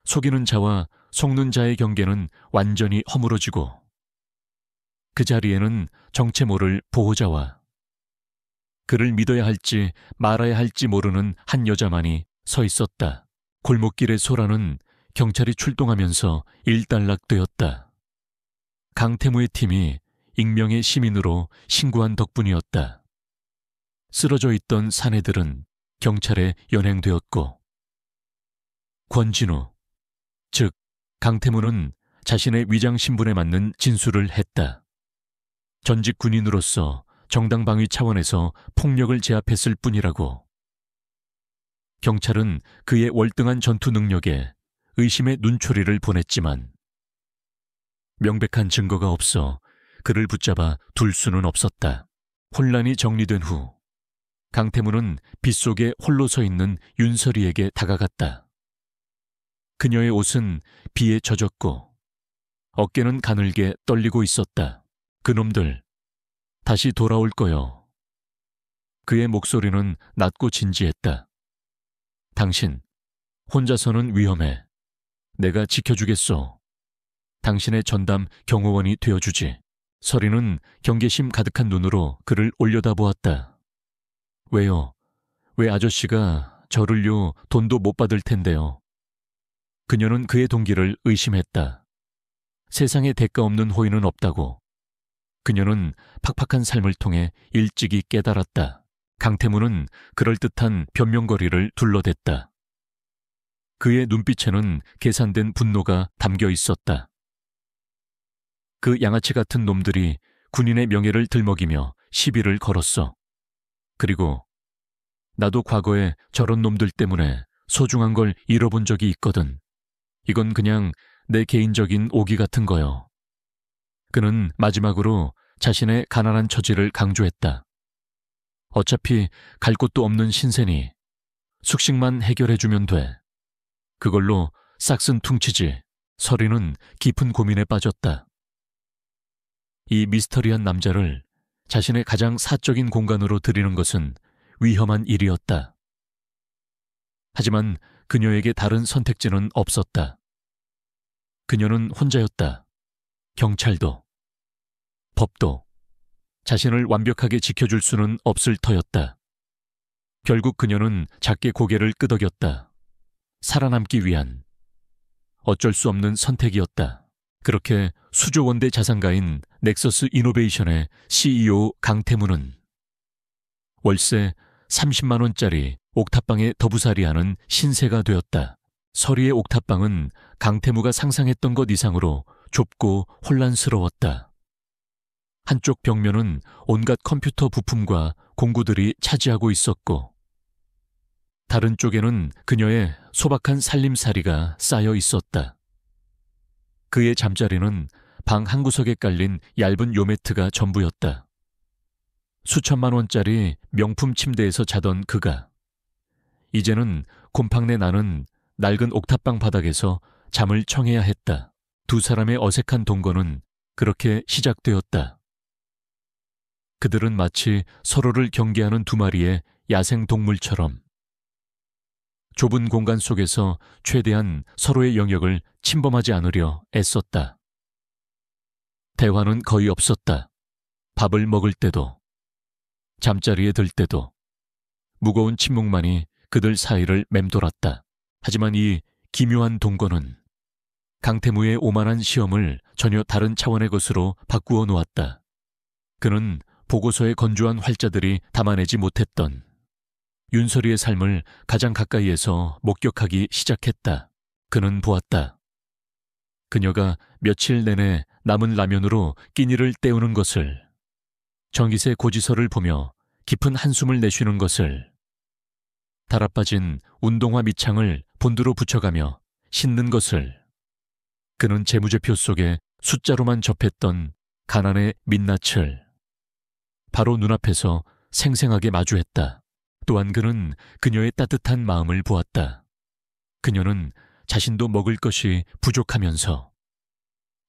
속이는 자와 속는 자의 경계는 완전히 허물어지고 그 자리에는 정체 모를 보호자와 그를 믿어야 할지 말아야 할지 모르는 한 여자만이 서 있었다. 골목길의 소라는 경찰이 출동하면서 일단락되었다. 강태무의 팀이 익명의 시민으로 신고한 덕분이었다. 쓰러져 있던 사내들은 경찰에 연행되었고 권진우, 즉 강태무는 자신의 위장 신분에 맞는 진술을 했다. 전직 군인으로서 정당 방위 차원에서 폭력을 제압했을 뿐이라고. 경찰은 그의 월등한 전투 능력에 의심의 눈초리를 보냈지만 명백한 증거가 없어 그를 붙잡아 둘 수는 없었다. 혼란이 정리된 후 강태무는 빗속에 홀로 서 있는 윤설이에게 다가갔다. 그녀의 옷은 비에 젖었고 어깨는 가늘게 떨리고 있었다. 그놈들, 다시 돌아올 거요. 그의 목소리는 낮고 진지했다. 당신, 혼자서는 위험해. 내가 지켜주겠소. 당신의 전담 경호원이 되어주지. 설이는 경계심 가득한 눈으로 그를 올려다보았다. 왜요? 왜 아저씨가 저를요 돈도 못 받을 텐데요. 그녀는 그의 동기를 의심했다. 세상에 대가 없는 호의는 없다고. 그녀는 팍팍한 삶을 통해 일찍이 깨달았다. 강태무는 그럴듯한 변명거리를 둘러댔다. 그의 눈빛에는 계산된 분노가 담겨 있었다. 그 양아치 같은 놈들이 군인의 명예를 들먹이며 시비를 걸었어. 그리고 나도 과거에 저런 놈들 때문에 소중한 걸 잃어본 적이 있거든. 이건 그냥 내 개인적인 오기 같은 거요. 그는 마지막으로 자신의 가난한 처지를 강조했다. 어차피 갈 곳도 없는 신세니 숙식만 해결해주면 돼. 그걸로 싹슨 퉁치지. 설이는 깊은 고민에 빠졌다. 이 미스터리한 남자를 자신의 가장 사적인 공간으로 들이는 것은 위험한 일이었다. 하지만 그녀에게 다른 선택지는 없었다. 그녀는 혼자였다. 경찰도, 법도 자신을 완벽하게 지켜줄 수는 없을 터였다. 결국 그녀는 작게 고개를 끄덕였다. 살아남기 위한 어쩔 수 없는 선택이었다. 그렇게 수조 원대 자산가인 넥서스 이노베이션의 CEO 강태무는 월세 30만 원짜리 옥탑방에 더부살이하는 신세가 되었다. 설이의 옥탑방은 강태무가 상상했던 것 이상으로 좁고 혼란스러웠다. 한쪽 벽면은 온갖 컴퓨터 부품과 공구들이 차지하고 있었고 다른 쪽에는 그녀의 소박한 살림살이가 쌓여 있었다. 그의 잠자리는 방 한 구석에 깔린 얇은 요매트가 전부였다. 수천만 원짜리 명품 침대에서 자던 그가 이제는 곰팡내 나는 낡은 옥탑방 바닥에서 잠을 청해야 했다. 두 사람의 어색한 동거는 그렇게 시작되었다. 그들은 마치 서로를 경계하는 두 마리의 야생 동물처럼 좁은 공간 속에서 최대한 서로의 영역을 침범하지 않으려 애썼다. 대화는 거의 없었다. 밥을 먹을 때도, 잠자리에 들 때도 무거운 침묵만이 그들 사이를 맴돌았다. 하지만 이 기묘한 동거는 강태무의 오만한 시험을 전혀 다른 차원의 것으로 바꾸어 놓았다. 그는 보고서의 건조한 활자들이 담아내지 못했던 윤설이의 삶을 가장 가까이에서 목격하기 시작했다. 그는 보았다. 그녀가 며칠 내내 남은 라면으로 끼니를 때우는 것을, 전기세 고지서를 보며 깊은 한숨을 내쉬는 것을, 달아빠진 운동화 밑창을 본드로 붙여가며 씻는 것을, 그는 재무제표 속에 숫자로만 접했던 가난의 민낯을 바로 눈앞에서 생생하게 마주했다. 또한 그는 그녀의 따뜻한 마음을 보았다. 그녀는 자신도 먹을 것이 부족하면서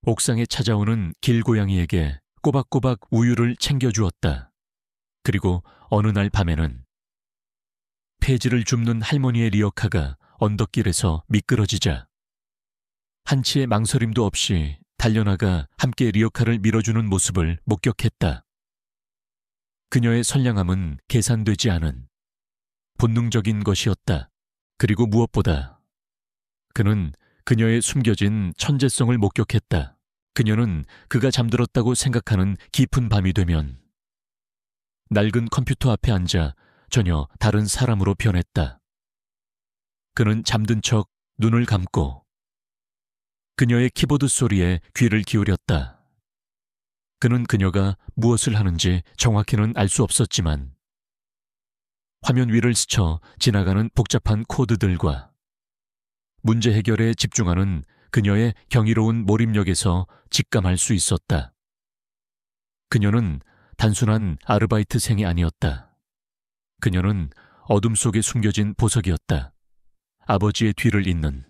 옥상에 찾아오는 길고양이에게 꼬박꼬박 우유를 챙겨주었다. 그리고 어느 날 밤에는 폐지를 줍는 할머니의 리어카가 언덕길에서 미끄러지자 한치의 망설임도 없이 달려나가 함께 리어카를 밀어주는 모습을 목격했다. 그녀의 선량함은 계산되지 않은 본능적인 것이었다. 그리고 무엇보다 그는 그녀의 숨겨진 천재성을 목격했다. 그녀는 그가 잠들었다고 생각하는 깊은 밤이 되면 낡은 컴퓨터 앞에 앉아 전혀 다른 사람으로 변했다. 그는 잠든 척 눈을 감고 그녀의 키보드 소리에 귀를 기울였다. 그는 그녀가 무엇을 하는지 정확히는 알 수 없었지만 화면 위를 스쳐 지나가는 복잡한 코드들과 문제 해결에 집중하는 그녀의 경이로운 몰입력에서 직감할 수 있었다. 그녀는 단순한 아르바이트생이 아니었다. 그녀는 어둠 속에 숨겨진 보석이었다. 아버지의 뒤를 잇는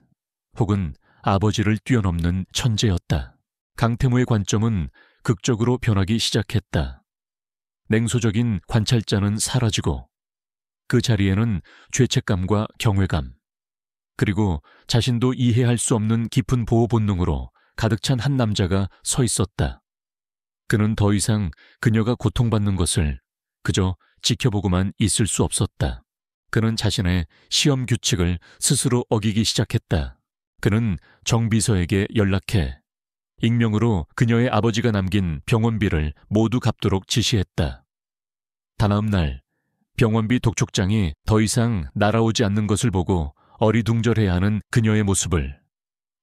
혹은 아버지를 뛰어넘는 천재였다. 강태무의 관점은 극적으로 변하기 시작했다. 냉소적인 관찰자는 사라지고 그 자리에는 죄책감과 경외감, 그리고 자신도 이해할 수 없는 깊은 보호 본능으로 가득 찬 한 남자가 서 있었다. 그는 더 이상 그녀가 고통받는 것을 그저 지켜보고만 있을 수 없었다. 그는 자신의 시험 규칙을 스스로 어기기 시작했다. 그는 정비서에게 연락해 익명으로 그녀의 아버지가 남긴 병원비를 모두 갚도록 지시했다. 다나음 날 병원비 독촉장이 더 이상 날아오지 않는 것을 보고 어리둥절해야 하는 그녀의 모습을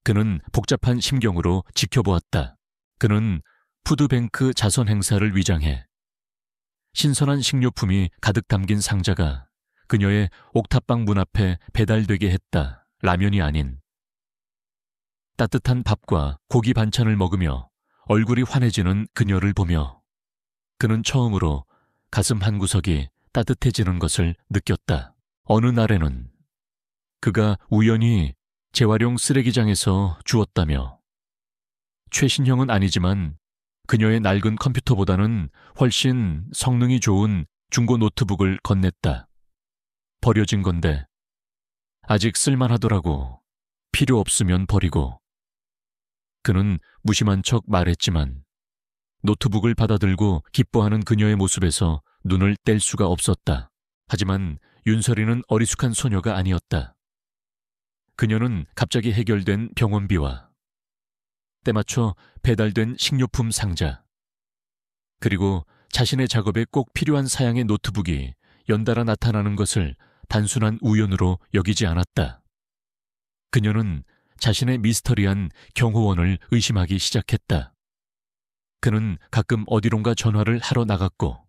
그는 복잡한 심경으로 지켜보았다. 그는 푸드뱅크 자선 행사를 위장해 신선한 식료품이 가득 담긴 상자가 그녀의 옥탑방 문 앞에 배달되게 했다. 라면이 아닌 따뜻한 밥과 고기 반찬을 먹으며 얼굴이 환해지는 그녀를 보며 그는 처음으로 가슴 한구석이 따뜻해지는 것을 느꼈다. 어느 날에는 그가 우연히 재활용 쓰레기장에서 주웠다며 최신형은 아니지만 그녀의 낡은 컴퓨터보다는 훨씬 성능이 좋은 중고 노트북을 건넸다. 버려진 건데 아직 쓸만하더라고. 필요 없으면 버리고. 그는 무심한 척 말했지만 노트북을 받아들고 기뻐하는 그녀의 모습에서 눈을 뗄 수가 없었다. 하지만 윤설이는 어리숙한 소녀가 아니었다. 그녀는 갑자기 해결된 병원비와 때맞춰 배달된 식료품 상자, 그리고 자신의 작업에 꼭 필요한 사양의 노트북이 연달아 나타나는 것을 단순한 우연으로 여기지 않았다. 그녀는 자신의 미스터리한 경호원을 의심하기 시작했다. 그는 가끔 어디론가 전화를 하러 나갔고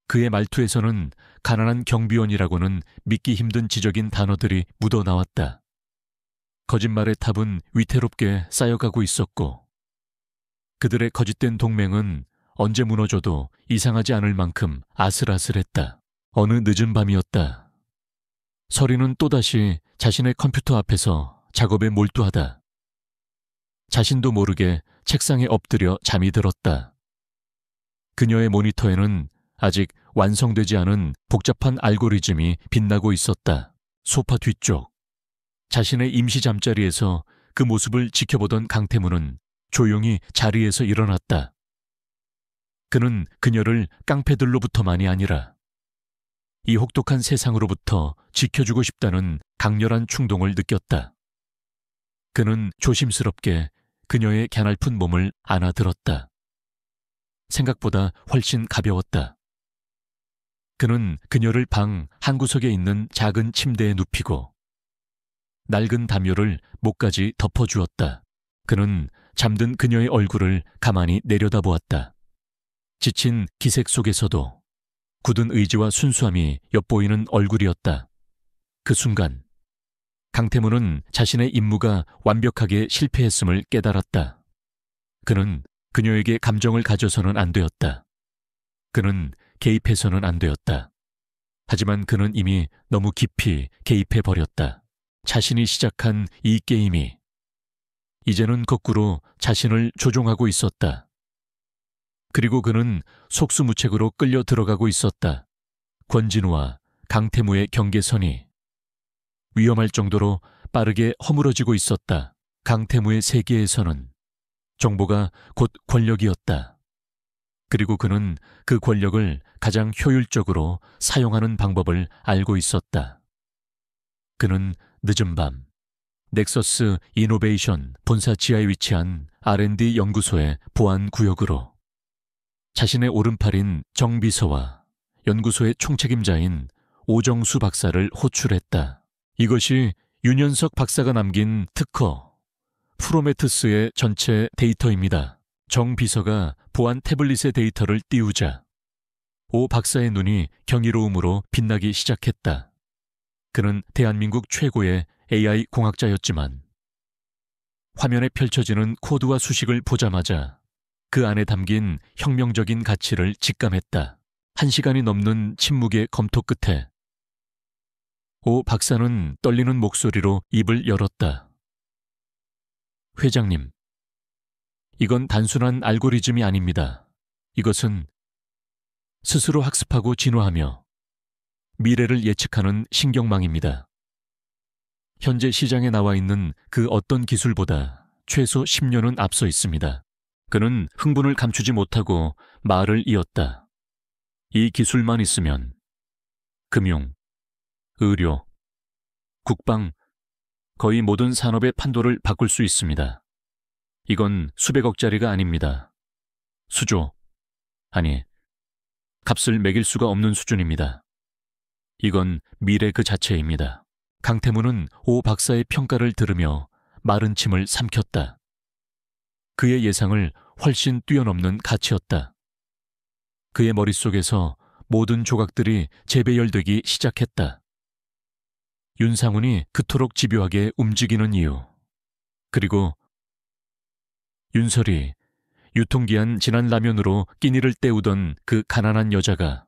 그의 말투에서는 가난한 경비원이라고는 믿기 힘든 지적인 단어들이 묻어나왔다. 거짓말의 탑은 위태롭게 쌓여가고 있었고 그들의 거짓된 동맹은 언제 무너져도 이상하지 않을 만큼 아슬아슬했다. 어느 늦은 밤이었다. 설이는 또다시 자신의 컴퓨터 앞에서 작업에 몰두하다. 자신도 모르게 책상에 엎드려 잠이 들었다. 그녀의 모니터에는 아직 완성되지 않은 복잡한 알고리즘이 빛나고 있었다. 소파 뒤쪽 자신의 임시 잠자리에서 그 모습을 지켜보던 강태무는 조용히 자리에서 일어났다. 그는 그녀를 깡패들로부터만이 아니라 이 혹독한 세상으로부터 지켜주고 싶다는 강렬한 충동을 느꼈다. 그는 조심스럽게 그녀의 갸냘픈 몸을 안아들었다. 생각보다 훨씬 가벼웠다. 그는 그녀를 방 한구석에 있는 작은 침대에 눕히고 낡은 담요를 목까지 덮어주었다. 그는 잠든 그녀의 얼굴을 가만히 내려다보았다. 지친 기색 속에서도 굳은 의지와 순수함이 엿보이는 얼굴이었다. 그 순간 강태무는 자신의 임무가 완벽하게 실패했음을 깨달았다. 그는 그녀에게 감정을 가져서는 안 되었다. 그는 개입해서는 안 되었다. 하지만 그는 이미 너무 깊이 개입해버렸다. 자신이 시작한 이 게임이 이제는 거꾸로 자신을 조종하고 있었다. 그리고 그는 속수무책으로 끌려 들어가고 있었다. 권진우와 강태무의 경계선이 위험할 정도로 빠르게 허물어지고 있었다. 강태무의 세계에서는 정보가 곧 권력이었다. 그리고 그는 그 권력을 가장 효율적으로 사용하는 방법을 알고 있었다. 그는 늦은 밤 넥서스 이노베이션 본사 지하에 위치한 R&D 연구소의 보안 구역으로 자신의 오른팔인 정 비서와 연구소의 총책임자인 오정수 박사를 호출했다. 이것이 윤현석 박사가 남긴 특허 프로메테우스의 전체 데이터입니다. 정 비서가 보안 태블릿의 데이터를 띄우자 오 박사의 눈이 경이로움으로 빛나기 시작했다. 그는 대한민국 최고의 AI 공학자였지만 화면에 펼쳐지는 코드와 수식을 보자마자 그 안에 담긴 혁명적인 가치를 직감했다. 1시간이 넘는 침묵의 검토 끝에 오 박사는 떨리는 목소리로 입을 열었다. 회장님, 이건 단순한 알고리즘이 아닙니다. 이것은 스스로 학습하고 진화하며 미래를 예측하는 신경망입니다. 현재 시장에 나와 있는 그 어떤 기술보다 최소 10년은 앞서 있습니다. 그는 흥분을 감추지 못하고 말을 이었다. 이 기술만 있으면 금융, 의료, 국방, 거의 모든 산업의 판도를 바꿀 수 있습니다. 이건 수백억짜리가 아닙니다. 수조, 아니, 값을 매길 수가 없는 수준입니다. 이건 미래 그 자체입니다. 강태무는 오 박사의 평가를 들으며 마른 침을 삼켰다. 그의 예상을 훨씬 뛰어넘는 가치였다. 그의 머릿속에서 모든 조각들이 재배열되기 시작했다. 윤상훈이 그토록 집요하게 움직이는 이유, 그리고 윤설이 유통기한 지난 라면으로 끼니를 때우던 그 가난한 여자가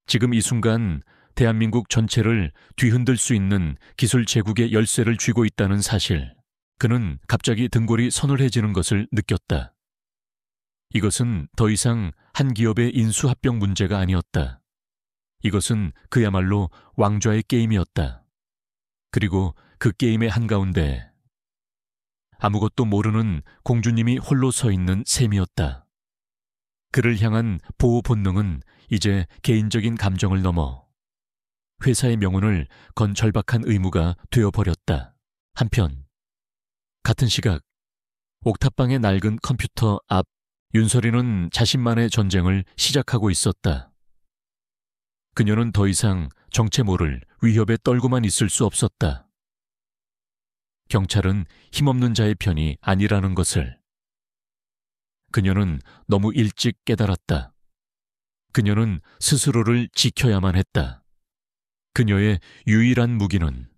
지금 이 순간 대한민국 전체를 뒤흔들 수 있는 기술 제국의 열쇠를 쥐고 있다는 사실, 그는 갑자기 등골이 서늘해지는 것을 느꼈다. 이것은 더 이상 한 기업의 인수합병 문제가 아니었다. 이것은 그야말로 왕좌의 게임이었다. 그리고 그 게임의 한가운데 아무것도 모르는 공주님이 홀로 서 있는 셈이었다. 그를 향한 보호 본능은 이제 개인적인 감정을 넘어 회사의 명운을 건 절박한 의무가 되어버렸다. 한편 같은 시각 옥탑방의 낡은 컴퓨터 앞 윤설이는 자신만의 전쟁을 시작하고 있었다. 그녀는 더 이상 정체 모를 위협에 떨고만 있을 수 없었다. 경찰은 힘없는 자의 편이 아니라는 것을 그녀는 너무 일찍 깨달았다. 그녀는 스스로를 지켜야만 했다. 그녀의 유일한 무기는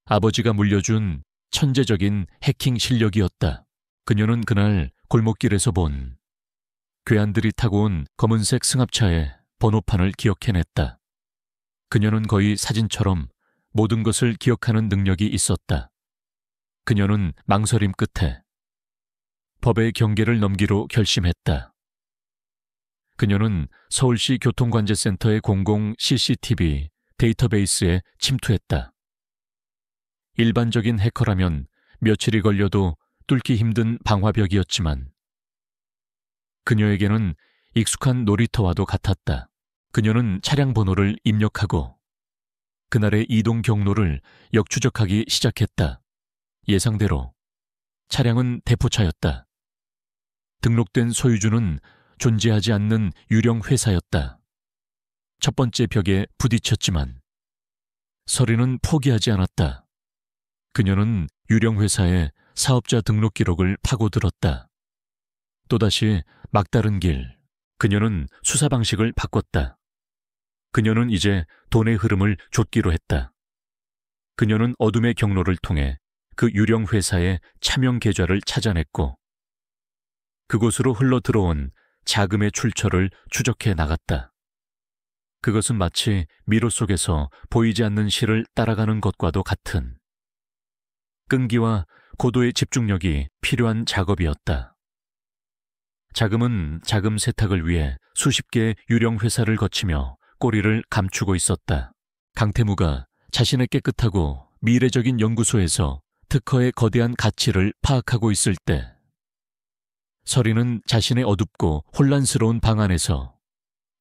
아버지가 물려준 천재적인 해킹 실력이었다. 그녀는 그날 골목길에서 본 괴한들이 타고 온 검은색 승합차의 번호판을 기억해냈다. 그녀는 거의 사진처럼 모든 것을 기억하는 능력이 있었다. 그녀는 망설임 끝에 법의 경계를 넘기로 결심했다. 그녀는 서울시 교통관제센터의 공공 CCTV 데이터베이스에 침투했다. 일반적인 해커라면 며칠이 걸려도 뚫기 힘든 방화벽이었지만 그녀에게는 익숙한 놀이터와도 같았다. 그녀는 차량 번호를 입력하고 그날의 이동 경로를 역추적하기 시작했다. 예상대로 차량은 대포차였다. 등록된 소유주는 존재하지 않는 유령 회사였다. 첫 번째 벽에 부딪혔지만 서리는 포기하지 않았다. 그녀는 유령 회사의 사업자 등록 기록을 파고들었다. 또다시 막다른 길, 그녀는 수사 방식을 바꿨다. 그녀는 이제 돈의 흐름을 좇기로 했다. 그녀는 어둠의 경로를 통해 그 유령 회사의 차명 계좌를 찾아냈고 그곳으로 흘러들어온 자금의 출처를 추적해 나갔다. 그것은 마치 미로 속에서 보이지 않는 실을 따라가는 것과도 같은 끈기와 고도의 집중력이 필요한 작업이었다. 자금은 자금 세탁을 위해 수십 개의 유령 회사를 거치며 꼬리를 감추고 있었다. 강태무가 자신의 깨끗하고 미래적인 연구소에서 특허의 거대한 가치를 파악하고 있을 때 서리는 자신의 어둡고 혼란스러운 방 안에서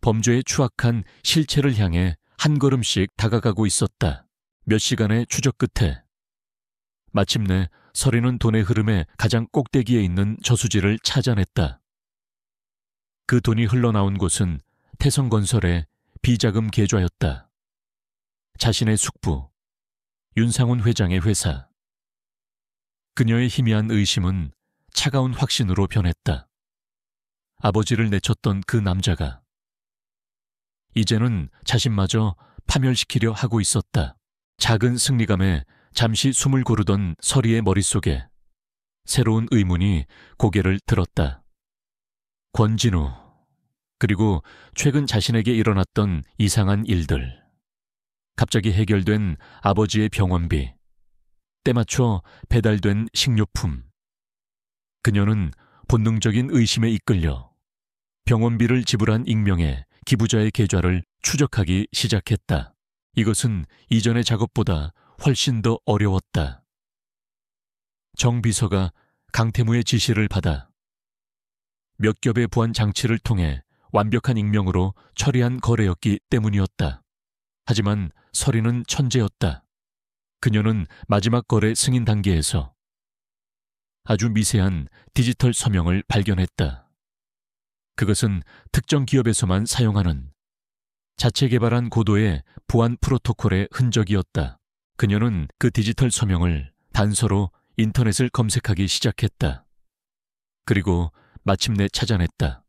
범죄의 추악한 실체를 향해 한 걸음씩 다가가고 있었다. 몇 시간의 추적 끝에 마침내 서리는 돈의 흐름의 가장 꼭대기에 있는 저수지를 찾아냈다. 그 돈이 흘러나온 곳은 태성건설의 비자금 계좌였다. 자신의 숙부, 윤상훈 회장의 회사. 그녀의 희미한 의심은 차가운 확신으로 변했다. 아버지를 내쳤던 그 남자가 이제는 자신마저 파멸시키려 하고 있었다. 작은 승리감에 잠시 숨을 고르던 서리의 머릿속에 새로운 의문이 고개를 들었다. 권진우, 그리고 최근 자신에게 일어났던 이상한 일들. 갑자기 해결된 아버지의 병원비, 때맞춰 배달된 식료품. 그녀는 본능적인 의심에 이끌려 병원비를 지불한 익명의 기부자의 계좌를 추적하기 시작했다. 이것은 이전의 작업보다 훨씬 더 어려웠다. 정 비서가 강태무의 지시를 받아 몇 겹의 보안 장치를 통해 완벽한 익명으로 처리한 거래였기 때문이었다. 하지만 서리는 천재였다. 그녀는 마지막 거래 승인 단계에서 아주 미세한 디지털 서명을 발견했다. 그것은 특정 기업에서만 사용하는 자체 개발한 고도의 보안 프로토콜의 흔적이었다. 그녀는 그 디지털 서명을 단서로 인터넷을 검색하기 시작했다. 그리고 마침내 찾아냈다.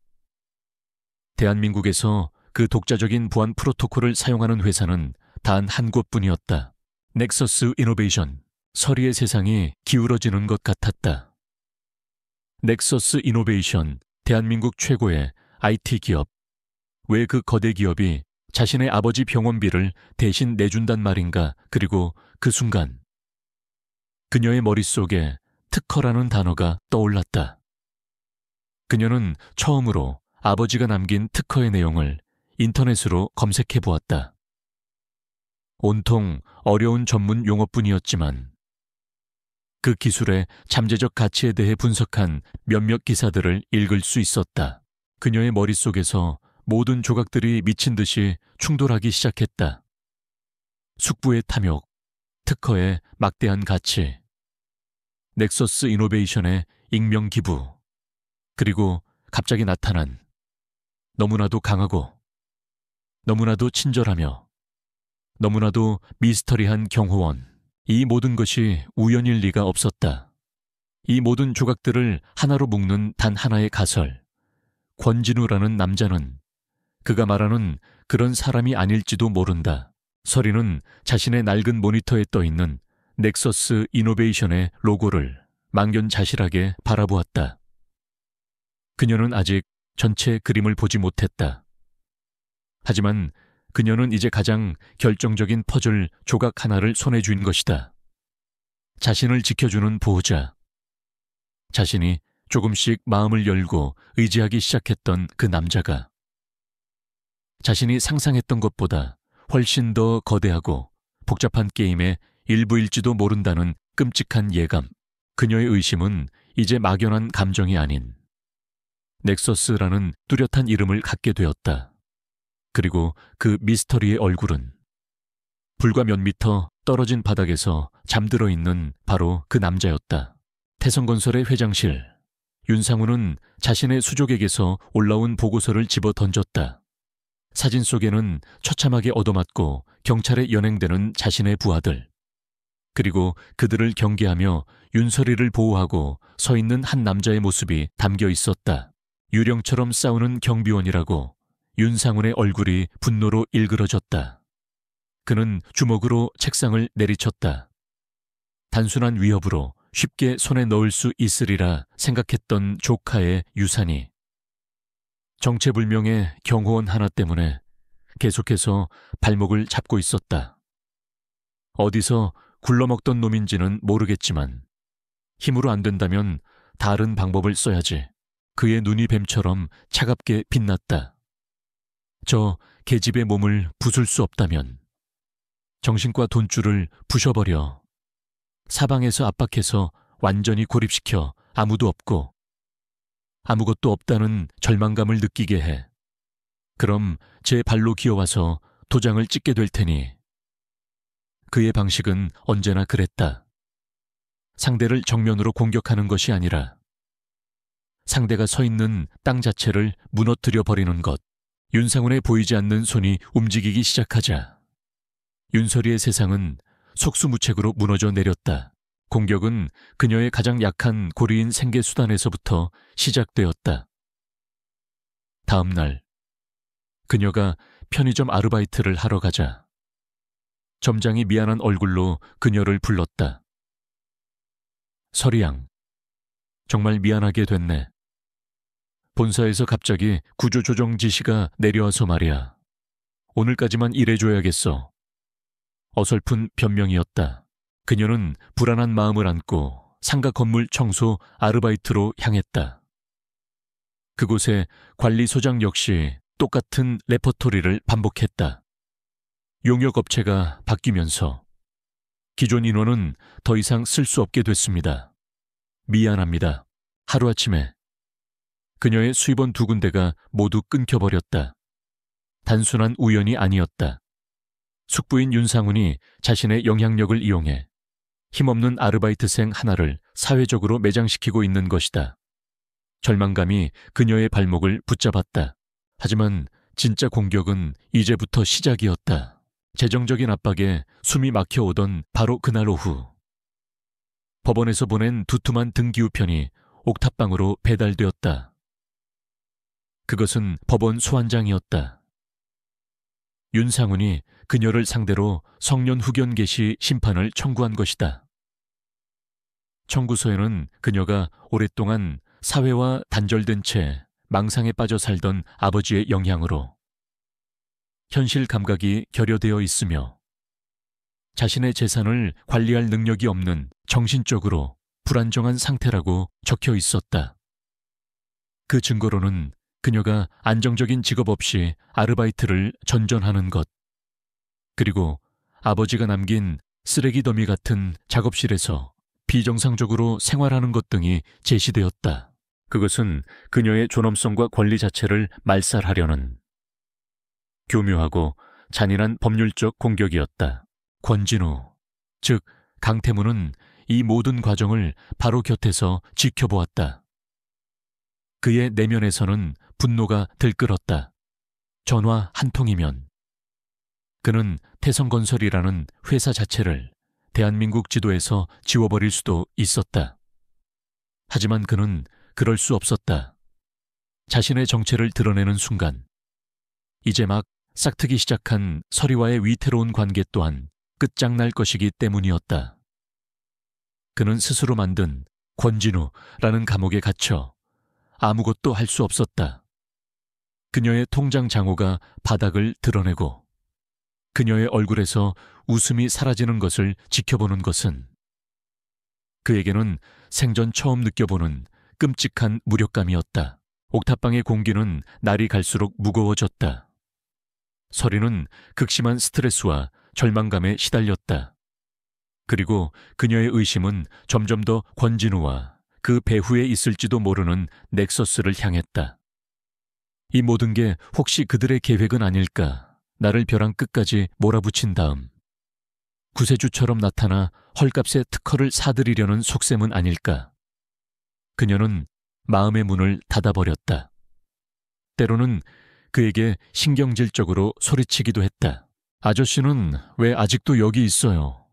대한민국에서 그 독자적인 보안 프로토콜을 사용하는 회사는 단 한 곳뿐이었다. 넥서스 이노베이션. 서리의 세상이 기울어지는 것 같았다. 넥서스 이노베이션, 대한민국 최고의 IT 기업. 왜 그 거대 기업이 자신의 아버지 병원비를 대신 내준단 말인가. 그리고 그 순간 그녀의 머릿속에 특허라는 단어가 떠올랐다. 그녀는 처음으로 아버지가 남긴 특허의 내용을 인터넷으로 검색해 보았다. 온통 어려운 전문 용어뿐이었지만 그 기술의 잠재적 가치에 대해 분석한 몇몇 기사들을 읽을 수 있었다. 그녀의 머릿속에서 모든 조각들이 미친 듯이 충돌하기 시작했다. 숙부의 탐욕, 특허의 막대한 가치, 넥서스 이노베이션의 익명 기부, 그리고 갑자기 나타난 너무나도 강하고 너무나도 친절하며 너무나도 미스터리한 경호원. 이 모든 것이 우연일 리가 없었다. 이 모든 조각들을 하나로 묶는 단 하나의 가설. 권진우라는 남자는 그가 말하는 그런 사람이 아닐지도 모른다. 서리는 자신의 낡은 모니터에 떠있는 넥서스 이노베이션의 로고를 망연자실하게 바라보았다. 그녀는 아직 전체 그림을 보지 못했다. 하지만 그녀는 이제 가장 결정적인 퍼즐 조각 하나를 손에 쥔 것이다. 자신을 지켜주는 보호자. 자신이 조금씩 마음을 열고 의지하기 시작했던 그 남자가 자신이 상상했던 것보다 훨씬 더 거대하고 복잡한 게임의 일부일지도 모른다는 끔찍한 예감. 그녀의 의심은 이제 막연한 감정이 아닌 넥서스라는 뚜렷한 이름을 갖게 되었다. 그리고 그 미스터리의 얼굴은 불과 몇 미터 떨어진 바닥에서 잠들어 있는 바로 그 남자였다. 태성건설의 회장실. 윤상훈은 자신의 수족에게서 올라온 보고서를 집어 던졌다. 사진 속에는 처참하게 얻어맞고 경찰에 연행되는 자신의 부하들. 그리고 그들을 경계하며 윤서리를 보호하고 서 있는 한 남자의 모습이 담겨 있었다. 유령처럼 싸우는 경비원이라고 윤상훈의 얼굴이 분노로 일그러졌다. 그는 주먹으로 책상을 내리쳤다. 단순한 위협으로 쉽게 손에 넣을 수 있으리라 생각했던 조카의 유산이 정체불명의 경호원 하나 때문에 계속해서 발목을 잡고 있었다. 어디서 굴러먹던 놈인지는 모르겠지만 힘으로 안 된다면 다른 방법을 써야지. 그의 눈이 뱀처럼 차갑게 빛났다. 저 계집의 몸을 부술 수 없다면 정신과 돈줄을 부셔버려 사방에서 압박해서 완전히 고립시켜 아무도 없고 아무것도 없다는 절망감을 느끼게 해. 그럼 제 발로 기어와서 도장을 찍게 될 테니. 그의 방식은 언제나 그랬다. 상대를 정면으로 공격하는 것이 아니라 상대가 서 있는 땅 자체를 무너뜨려 버리는 것. 윤상훈의 보이지 않는 손이 움직이기 시작하자 윤설이의 세상은 속수무책으로 무너져 내렸다. 공격은 그녀의 가장 약한 고리인 생계수단에서부터 시작되었다. 다음 날, 그녀가 편의점 아르바이트를 하러 가자 점장이 미안한 얼굴로 그녀를 불렀다. 설이양, 정말 미안하게 됐네. 본사에서 갑자기 구조조정 지시가 내려와서 말이야. 오늘까지만 일해줘야겠어. 어설픈 변명이었다. 그녀는 불안한 마음을 안고 상가 건물 청소 아르바이트로 향했다. 그곳에 관리소장 역시 똑같은 레퍼토리를 반복했다. 용역업체가 바뀌면서 기존 인원은 더 이상 쓸 수 없게 됐습니다. 미안합니다. 하루아침에 그녀의 수입원 2군데가 모두 끊겨버렸다. 단순한 우연이 아니었다. 숙부인 윤상훈이 자신의 영향력을 이용해 힘없는 아르바이트생 하나를 사회적으로 매장시키고 있는 것이다. 절망감이 그녀의 발목을 붙잡았다. 하지만 진짜 공격은 이제부터 시작이었다. 재정적인 압박에 숨이 막혀오던 바로 그날 오후, 법원에서 보낸 두툼한 등기우편이 옥탑방으로 배달되었다. 그것은 법원 소환장이었다. 윤상훈이 그녀를 상대로 성년 후견 개시 심판을 청구한 것이다. 청구서에는 그녀가 오랫동안 사회와 단절된 채 망상에 빠져 살던 아버지의 영향으로 현실 감각이 결여되어 있으며 자신의 재산을 관리할 능력이 없는 정신적으로 불안정한 상태라고 적혀 있었다. 그 증거로는 그녀가 안정적인 직업 없이 아르바이트를 전전하는 것, 그리고 아버지가 남긴 쓰레기 더미 같은 작업실에서 비정상적으로 생활하는 것 등이 제시되었다. 그것은 그녀의 존엄성과 권리 자체를 말살하려는 교묘하고 잔인한 법률적 공격이었다. 권진우, 즉 강태무는 이 모든 과정을 바로 곁에서 지켜보았다. 그의 내면에서는 분노가 들끓었다. 전화 한 통이면 그는 태성건설이라는 회사 자체를 대한민국 지도에서 지워버릴 수도 있었다. 하지만 그는 그럴 수 없었다. 자신의 정체를 드러내는 순간 이제 막 싹트기 시작한 설이와의 위태로운 관계 또한 끝장날 것이기 때문이었다. 그는 스스로 만든 권진우라는 감옥에 갇혀 아무것도 할 수 없었다. 그녀의 통장 잔고가 바닥을 드러내고 그녀의 얼굴에서 웃음이 사라지는 것을 지켜보는 것은 그에게는 생전 처음 느껴보는 끔찍한 무력감이었다. 옥탑방의 공기는 날이 갈수록 무거워졌다. 설이는 극심한 스트레스와 절망감에 시달렸다. 그리고 그녀의 의심은 점점 더 권진우와 그 배후에 있을지도 모르는 넥서스를 향했다. 이 모든 게 혹시 그들의 계획은 아닐까? 나를 벼랑 끝까지 몰아붙인 다음 구세주처럼 나타나 헐값에 특허를 사들이려는 속셈은 아닐까? 그녀는 마음의 문을 닫아버렸다. 때로는 그에게 신경질적으로 소리치기도 했다. 아저씨는 왜 아직도 여기 있어요?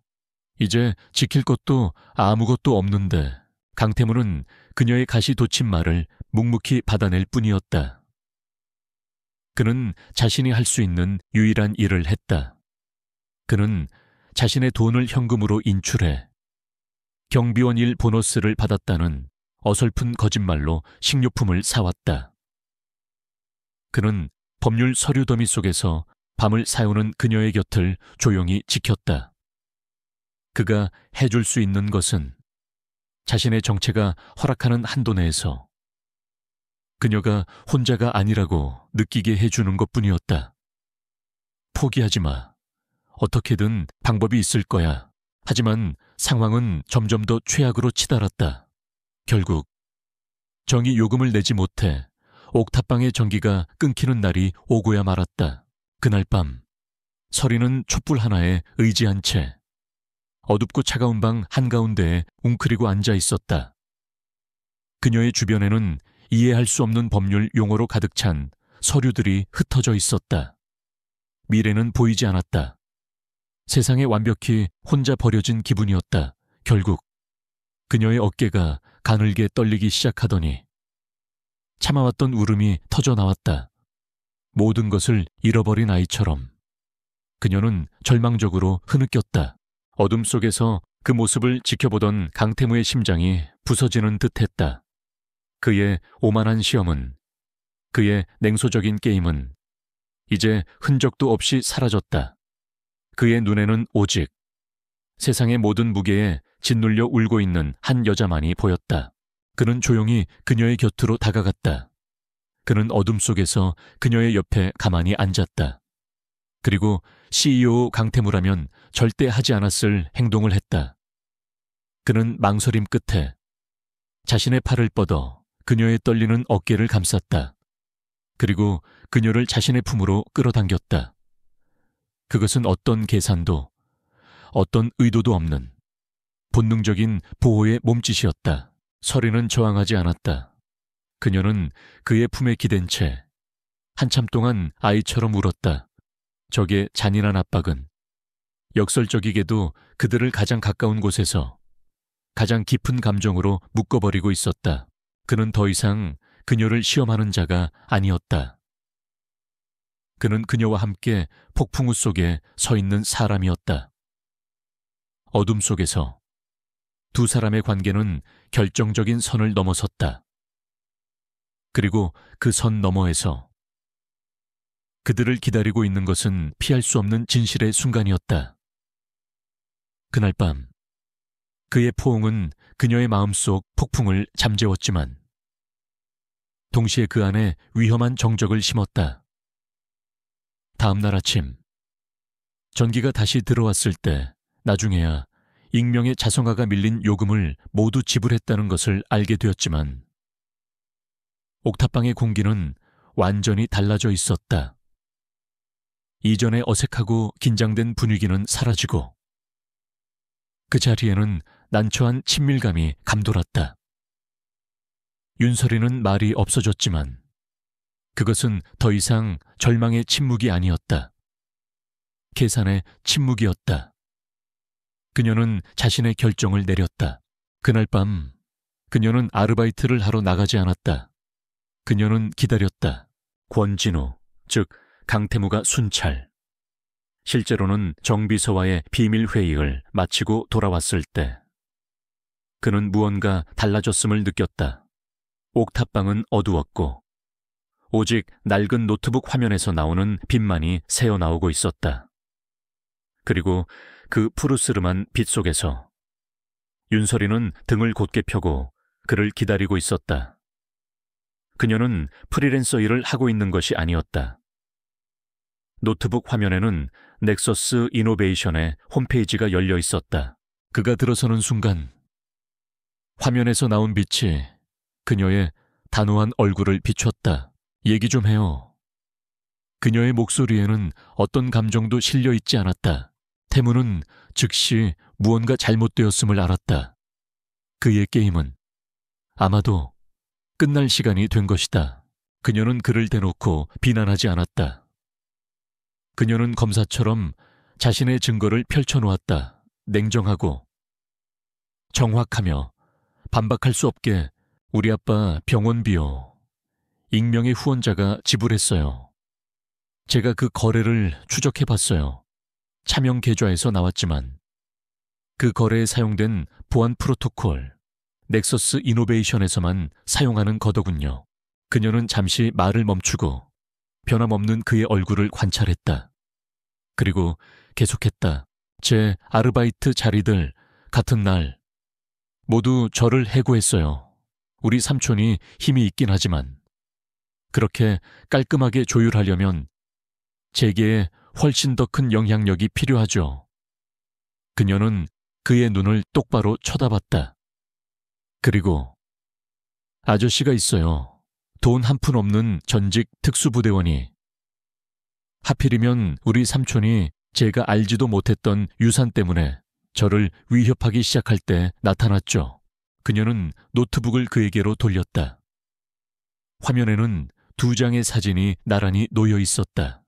이제 지킬 것도 아무것도 없는데. 강태무는 그녀의 가시 돋친 말을 묵묵히 받아낼 뿐이었다. 그는 자신이 할 수 있는 유일한 일을 했다. 그는 자신의 돈을 현금으로 인출해 경비원 일 보너스를 받았다는 어설픈 거짓말로 식료품을 사왔다. 그는 법률 서류 더미 속에서 밤을 새우는 그녀의 곁을 조용히 지켰다. 그가 해줄 수 있는 것은 자신의 정체가 허락하는 한도 내에서 그녀가 혼자가 아니라고 느끼게 해주는 것뿐이었다. 포기하지 마. 어떻게든 방법이 있을 거야. 하지만 상황은 점점 더 최악으로 치달았다. 결국 정이 요금을 내지 못해 옥탑방의 전기가 끊기는 날이 오고야 말았다. 그날 밤 설이는 촛불 하나에 의지한 채 어둡고 차가운 방 한가운데에 웅크리고 앉아 있었다. 그녀의 주변에는 이해할 수 없는 법률 용어로 가득 찬 서류들이 흩어져 있었다. 미래는 보이지 않았다. 세상에 완벽히 혼자 버려진 기분이었다. 결국 그녀의 어깨가 가늘게 떨리기 시작하더니 참아왔던 울음이 터져 나왔다. 모든 것을 잃어버린 아이처럼 그녀는 절망적으로 흐느꼈다. 어둠 속에서 그 모습을 지켜보던 강태무의 심장이 부서지는 듯했다. 그의 오만한 시험은, 그의 냉소적인 게임은 이제 흔적도 없이 사라졌다. 그의 눈에는 오직 세상의 모든 무게에 짓눌려 울고 있는 한 여자만이 보였다. 그는 조용히 그녀의 곁으로 다가갔다. 그는 어둠 속에서 그녀의 옆에 가만히 앉았다. 그리고 CEO 강태무라면 절대 하지 않았을 행동을 했다. 그는 망설임 끝에 자신의 팔을 뻗어 그녀의 떨리는 어깨를 감쌌다. 그리고 그녀를 자신의 품으로 끌어당겼다. 그것은 어떤 계산도, 어떤 의도도 없는 본능적인 보호의 몸짓이었다. 서리는 저항하지 않았다. 그녀는 그의 품에 기댄 채 한참 동안 아이처럼 울었다. 적의 잔인한 압박은 역설적이게도 그들을 가장 가까운 곳에서 가장 깊은 감정으로 묶어버리고 있었다. 그는 더 이상 그녀를 시험하는 자가 아니었다. 그는 그녀와 함께 폭풍우 속에 서 있는 사람이었다. 어둠 속에서 두 사람의 관계는 결정적인 선을 넘어섰다. 그리고 그 선 너머에서 그들을 기다리고 있는 것은 피할 수 없는 진실의 순간이었다. 그날 밤 그의 포옹은 그녀의 마음속 폭풍을 잠재웠지만 동시에 그 안에 위험한 정적을 심었다. 다음 날 아침 전기가 다시 들어왔을 때 나중에야 익명의 자성화가 밀린 요금을 모두 지불했다는 것을 알게 되었지만 옥탑방의 공기는 완전히 달라져 있었다. 이전의 어색하고 긴장된 분위기는 사라지고 그 자리에는 난처한 친밀감이 감돌았다. 윤설이는 말이 없어졌지만 그것은 더 이상 절망의 침묵이 아니었다. 계산의 침묵이었다. 그녀는 자신의 결정을 내렸다. 그날 밤 그녀는 아르바이트를 하러 나가지 않았다. 그녀는 기다렸다. 권진우, 즉 강태무가 순찰, 실제로는 정비서와의 비밀 회의를 마치고 돌아왔을 때 그는 무언가 달라졌음을 느꼈다. 옥탑방은 어두웠고 오직 낡은 노트북 화면에서 나오는 빛만이 새어나오고 있었다. 그리고 그 푸르스름한 빛 속에서 윤설이는 등을 곧게 펴고 그를 기다리고 있었다. 그녀는 프리랜서 일을 하고 있는 것이 아니었다. 노트북 화면에는 넥서스 이노베이션의 홈페이지가 열려 있었다. 그가 들어서는 순간 화면에서 나온 빛이 그녀의 단호한 얼굴을 비췄다. 얘기 좀 해요. 그녀의 목소리에는 어떤 감정도 실려 있지 않았다. 태무는 즉시 무언가 잘못되었음을 알았다. 그의 게임은 아마도 끝날 시간이 된 것이다. 그녀는 그를 대놓고 비난하지 않았다. 그녀는 검사처럼 자신의 증거를 펼쳐놓았다. 냉정하고 정확하며 반박할 수 없게 우리 아빠 병원비요. 익명의 후원자가 지불했어요. 제가 그 거래를 추적해봤어요. 차명 계좌에서 나왔지만 그 거래에 사용된 보안 프로토콜 넥서스 이노베이션에서만 사용하는 거더군요. 그녀는 잠시 말을 멈추고 변함없는 그의 얼굴을 관찰했다. 그리고 계속했다. 제 아르바이트 자리들 같은 날 모두 저를 해고했어요. 우리 삼촌이 힘이 있긴 하지만 그렇게 깔끔하게 조율하려면 제게에 훨씬 더 큰 영향력이 필요하죠. 그녀는 그의 눈을 똑바로 쳐다봤다. 그리고 아저씨가 있어요. 돈 한 푼 없는 전직 특수부대원이. 하필이면 우리 삼촌이 제가 알지도 못했던 유산 때문에 저를 위협하기 시작할 때 나타났죠. 그녀는 노트북을 그에게로 돌렸다. 화면에는 2장의 사진이 나란히 놓여 있었다.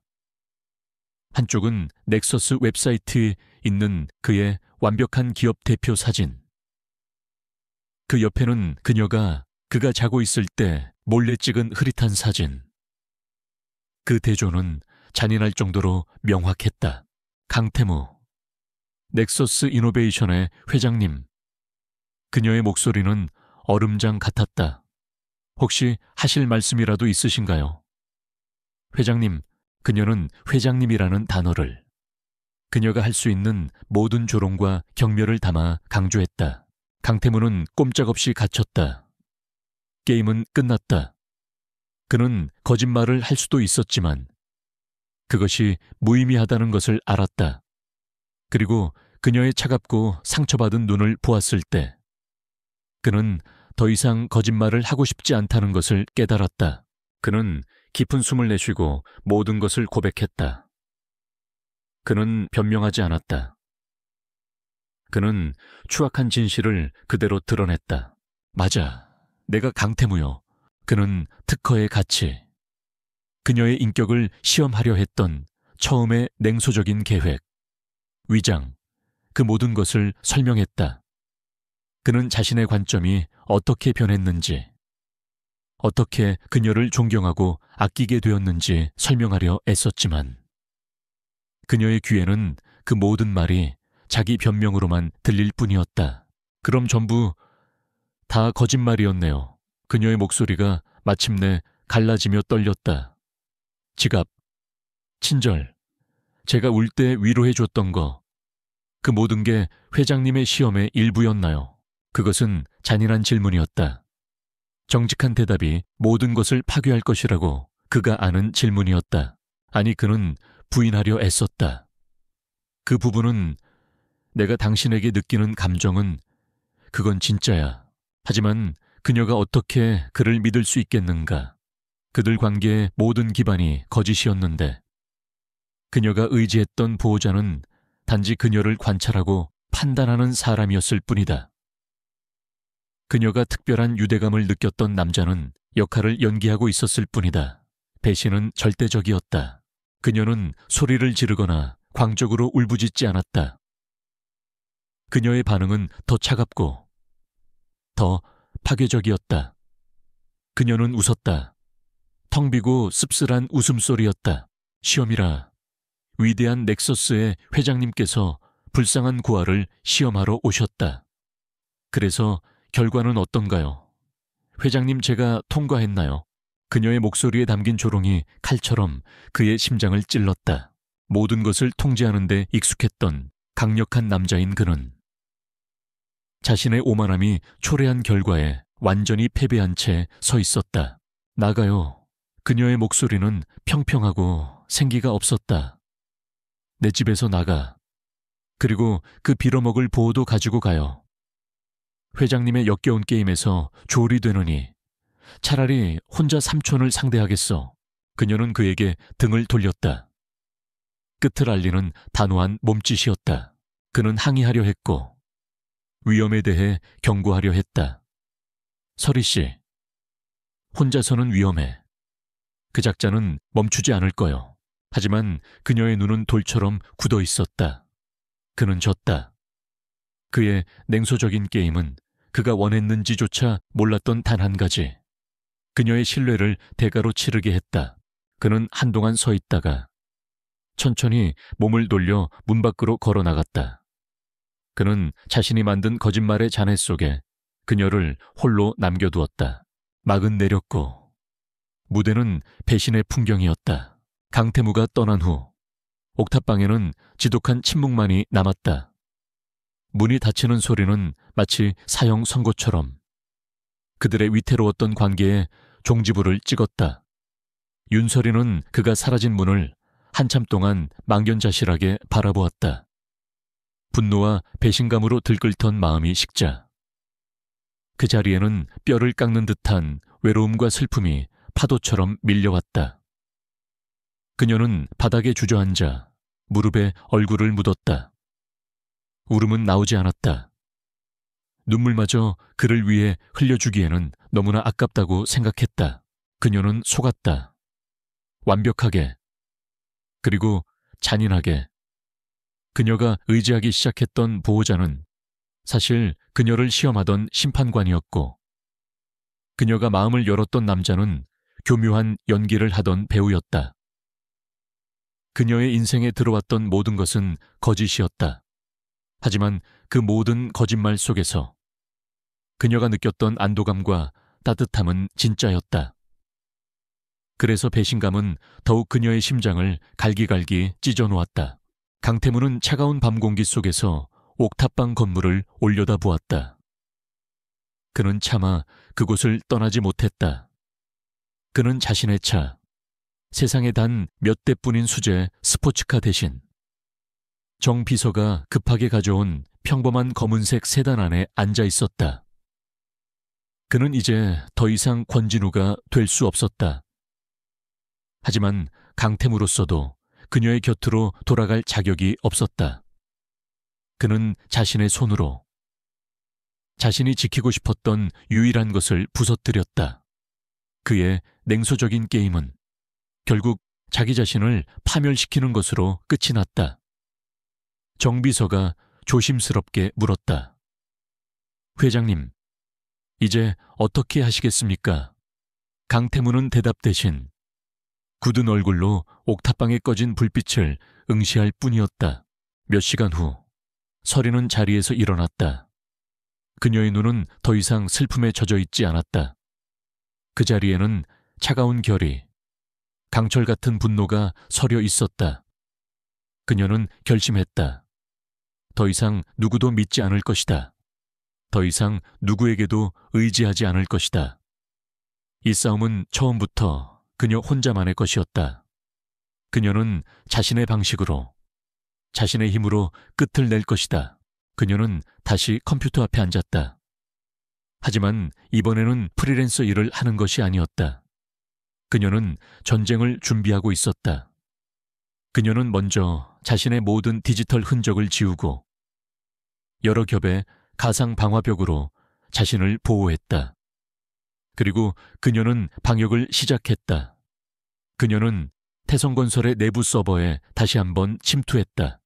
한쪽은 넥서스 웹사이트에 있는 그의 완벽한 기업 대표 사진. 그 옆에는 그가 자고 있을 때 몰래 찍은 흐릿한 사진. 그 대조는 잔인할 정도로 명확했다. 강태무, 넥서스 이노베이션의 회장님. 그녀의 목소리는 얼음장 같았다. 혹시 하실 말씀이라도 있으신가요? 회장님, 그녀는 회장님이라는 단어를 그녀가 할 수 있는 모든 조롱과 경멸을 담아 강조했다. 강태무는 꼼짝없이 갇혔다. 게임은 끝났다. 그는 거짓말을 할 수도 있었지만 그것이 무의미하다는 것을 알았다. 그리고 그녀의 차갑고 상처받은 눈을 보았을 때 그는 더 이상 거짓말을 하고 싶지 않다는 것을 깨달았다. 그는 깊은 숨을 내쉬고 모든 것을 고백했다. 그는 변명하지 않았다. 그는 추악한 진실을 그대로 드러냈다. 맞아, 내가 강태무요. 그는 특허의 가치, 그녀의 인격을 시험하려 했던 처음의 냉소적인 계획, 위장, 그 모든 것을 설명했다. 그는 자신의 관점이 어떻게 변했는지, 어떻게 그녀를 존경하고 아끼게 되었는지 설명하려 애썼지만 그녀의 귀에는 그 모든 말이 자기 변명으로만 들릴 뿐이었다. 그럼 전부 다 거짓말이었네요. 그녀의 목소리가 마침내 갈라지며 떨렸다. 지갑, 친절, 제가 울 때 위로해줬던 거, 그 모든 게 회장님의 시험의 일부였나요? 그것은 잔인한 질문이었다. 정직한 대답이 모든 것을 파괴할 것이라고 그가 아는 질문이었다. 아니, 그는 부인하려 애썼다. 그 부분은 내가 당신에게 느끼는 감정은 그건 진짜야. 하지만 그녀가 어떻게 그를 믿을 수 있겠는가? 그들 관계의 모든 기반이 거짓이었는데 그녀가 의지했던 보호자는 단지 그녀를 관찰하고 판단하는 사람이었을 뿐이다. 그녀가 특별한 유대감을 느꼈던 남자는 역할을 연기하고 있었을 뿐이다. 배신은 절대적이었다. 그녀는 소리를 지르거나 광적으로 울부짖지 않았다. 그녀의 반응은 더 차갑고 더 파괴적이었다. 그녀는 웃었다. 텅 비고 씁쓸한 웃음소리였다. 시험이라 위대한 넥서스의 회장님께서 불쌍한 고아를 시험하러 오셨다. 그래서 결과는 어떤가요? 회장님, 제가 통과했나요? 그녀의 목소리에 담긴 조롱이 칼처럼 그의 심장을 찔렀다. 모든 것을 통제하는 데 익숙했던 강력한 남자인 그는 자신의 오만함이 초래한 결과에 완전히 패배한 채 서 있었다. 나가요. 그녀의 목소리는 평평하고 생기가 없었다. 내 집에서 나가. 그리고 그 빌어먹을 보호도 가지고 가요. 회장님의 역겨운 게임에서 조리 되느니 차라리 혼자 삼촌을 상대하겠어. 그녀는 그에게 등을 돌렸다. 끝을 알리는 단호한 몸짓이었다. 그는 항의하려 했고 위험에 대해 경고하려 했다. 서리 씨, 혼자서는 위험해. 그 작자는 멈추지 않을 거요. 하지만 그녀의 눈은 돌처럼 굳어 있었다. 그는 졌다. 그의 냉소적인 게임은 그가 원했는지조차 몰랐던 단 한 가지. 그녀의 신뢰를 대가로 치르게 했다. 그는 한동안 서 있다가 천천히 몸을 돌려 문 밖으로 걸어 나갔다. 그는 자신이 만든 거짓말의 잔해 속에 그녀를 홀로 남겨두었다. 막은 내렸고 무대는 배신의 풍경이었다. 강태무가 떠난 후 옥탑방에는 지독한 침묵만이 남았다. 문이 닫히는 소리는 마치 사형 선고처럼 그들의 위태로웠던 관계에 종지부를 찍었다. 윤설이는 그가 사라진 문을 한참 동안 망연자실하게 바라보았다. 분노와 배신감으로 들끓던 마음이 식자 그 자리에는 뼈를 깎는 듯한 외로움과 슬픔이 파도처럼 밀려왔다. 그녀는 바닥에 주저앉아 무릎에 얼굴을 묻었다. 울음은 나오지 않았다. 눈물마저 그를 위해 흘려주기에는 너무나 아깝다고 생각했다. 그녀는 속았다. 완벽하게. 그리고 잔인하게. 그녀가 의지하기 시작했던 보호자는 사실 그녀를 시험하던 심판관이었고, 그녀가 마음을 열었던 남자는 교묘한 연기를 하던 배우였다. 그녀의 인생에 들어왔던 모든 것은 거짓이었다. 하지만 그 모든 거짓말 속에서 그녀가 느꼈던 안도감과 따뜻함은 진짜였다. 그래서 배신감은 더욱 그녀의 심장을 갈기갈기 찢어놓았다. 강태문은 차가운 밤 공기 속에서 옥탑방 건물을 올려다보았다. 그는 차마 그곳을 떠나지 못했다. 그는 자신의 차, 세상에 단 몇 대뿐인 수제 스포츠카 대신 정 비서가 급하게 가져온 평범한 검은색 세단 안에 앉아 있었다. 그는 이제 더 이상 권진우가 될 수 없었다. 하지만 강태무로서도 그녀의 곁으로 돌아갈 자격이 없었다. 그는 자신의 손으로 자신이 지키고 싶었던 유일한 것을 부서뜨렸다. 그의 냉소적인 게임은 결국 자기 자신을 파멸시키는 것으로 끝이 났다. 정 비서가 조심스럽게 물었다. 회장님, 이제 어떻게 하시겠습니까? 강태무는 대답 대신 굳은 얼굴로 옥탑방에 꺼진 불빛을 응시할 뿐이었다. 몇 시간 후 서리는 자리에서 일어났다. 그녀의 눈은 더 이상 슬픔에 젖어 있지 않았다. 그 자리에는 차가운 결의, 강철 같은 분노가 서려 있었다. 그녀는 결심했다. 더 이상 누구도 믿지 않을 것이다. 더 이상 누구에게도 의지하지 않을 것이다. 이 싸움은 처음부터 그녀 혼자만의 것이었다. 그녀는 자신의 방식으로, 자신의 힘으로 끝을 낼 것이다. 그녀는 다시 컴퓨터 앞에 앉았다. 하지만 이번에는 프리랜서 일을 하는 것이 아니었다. 그녀는 전쟁을 준비하고 있었다. 그녀는 먼저 자신의 모든 디지털 흔적을 지우고 여러 겹의 가상 방화벽으로 자신을 보호했다. 그리고 그녀는 방역을 시작했다. 그녀는 태성건설의 내부 서버에 다시 한번 침투했다.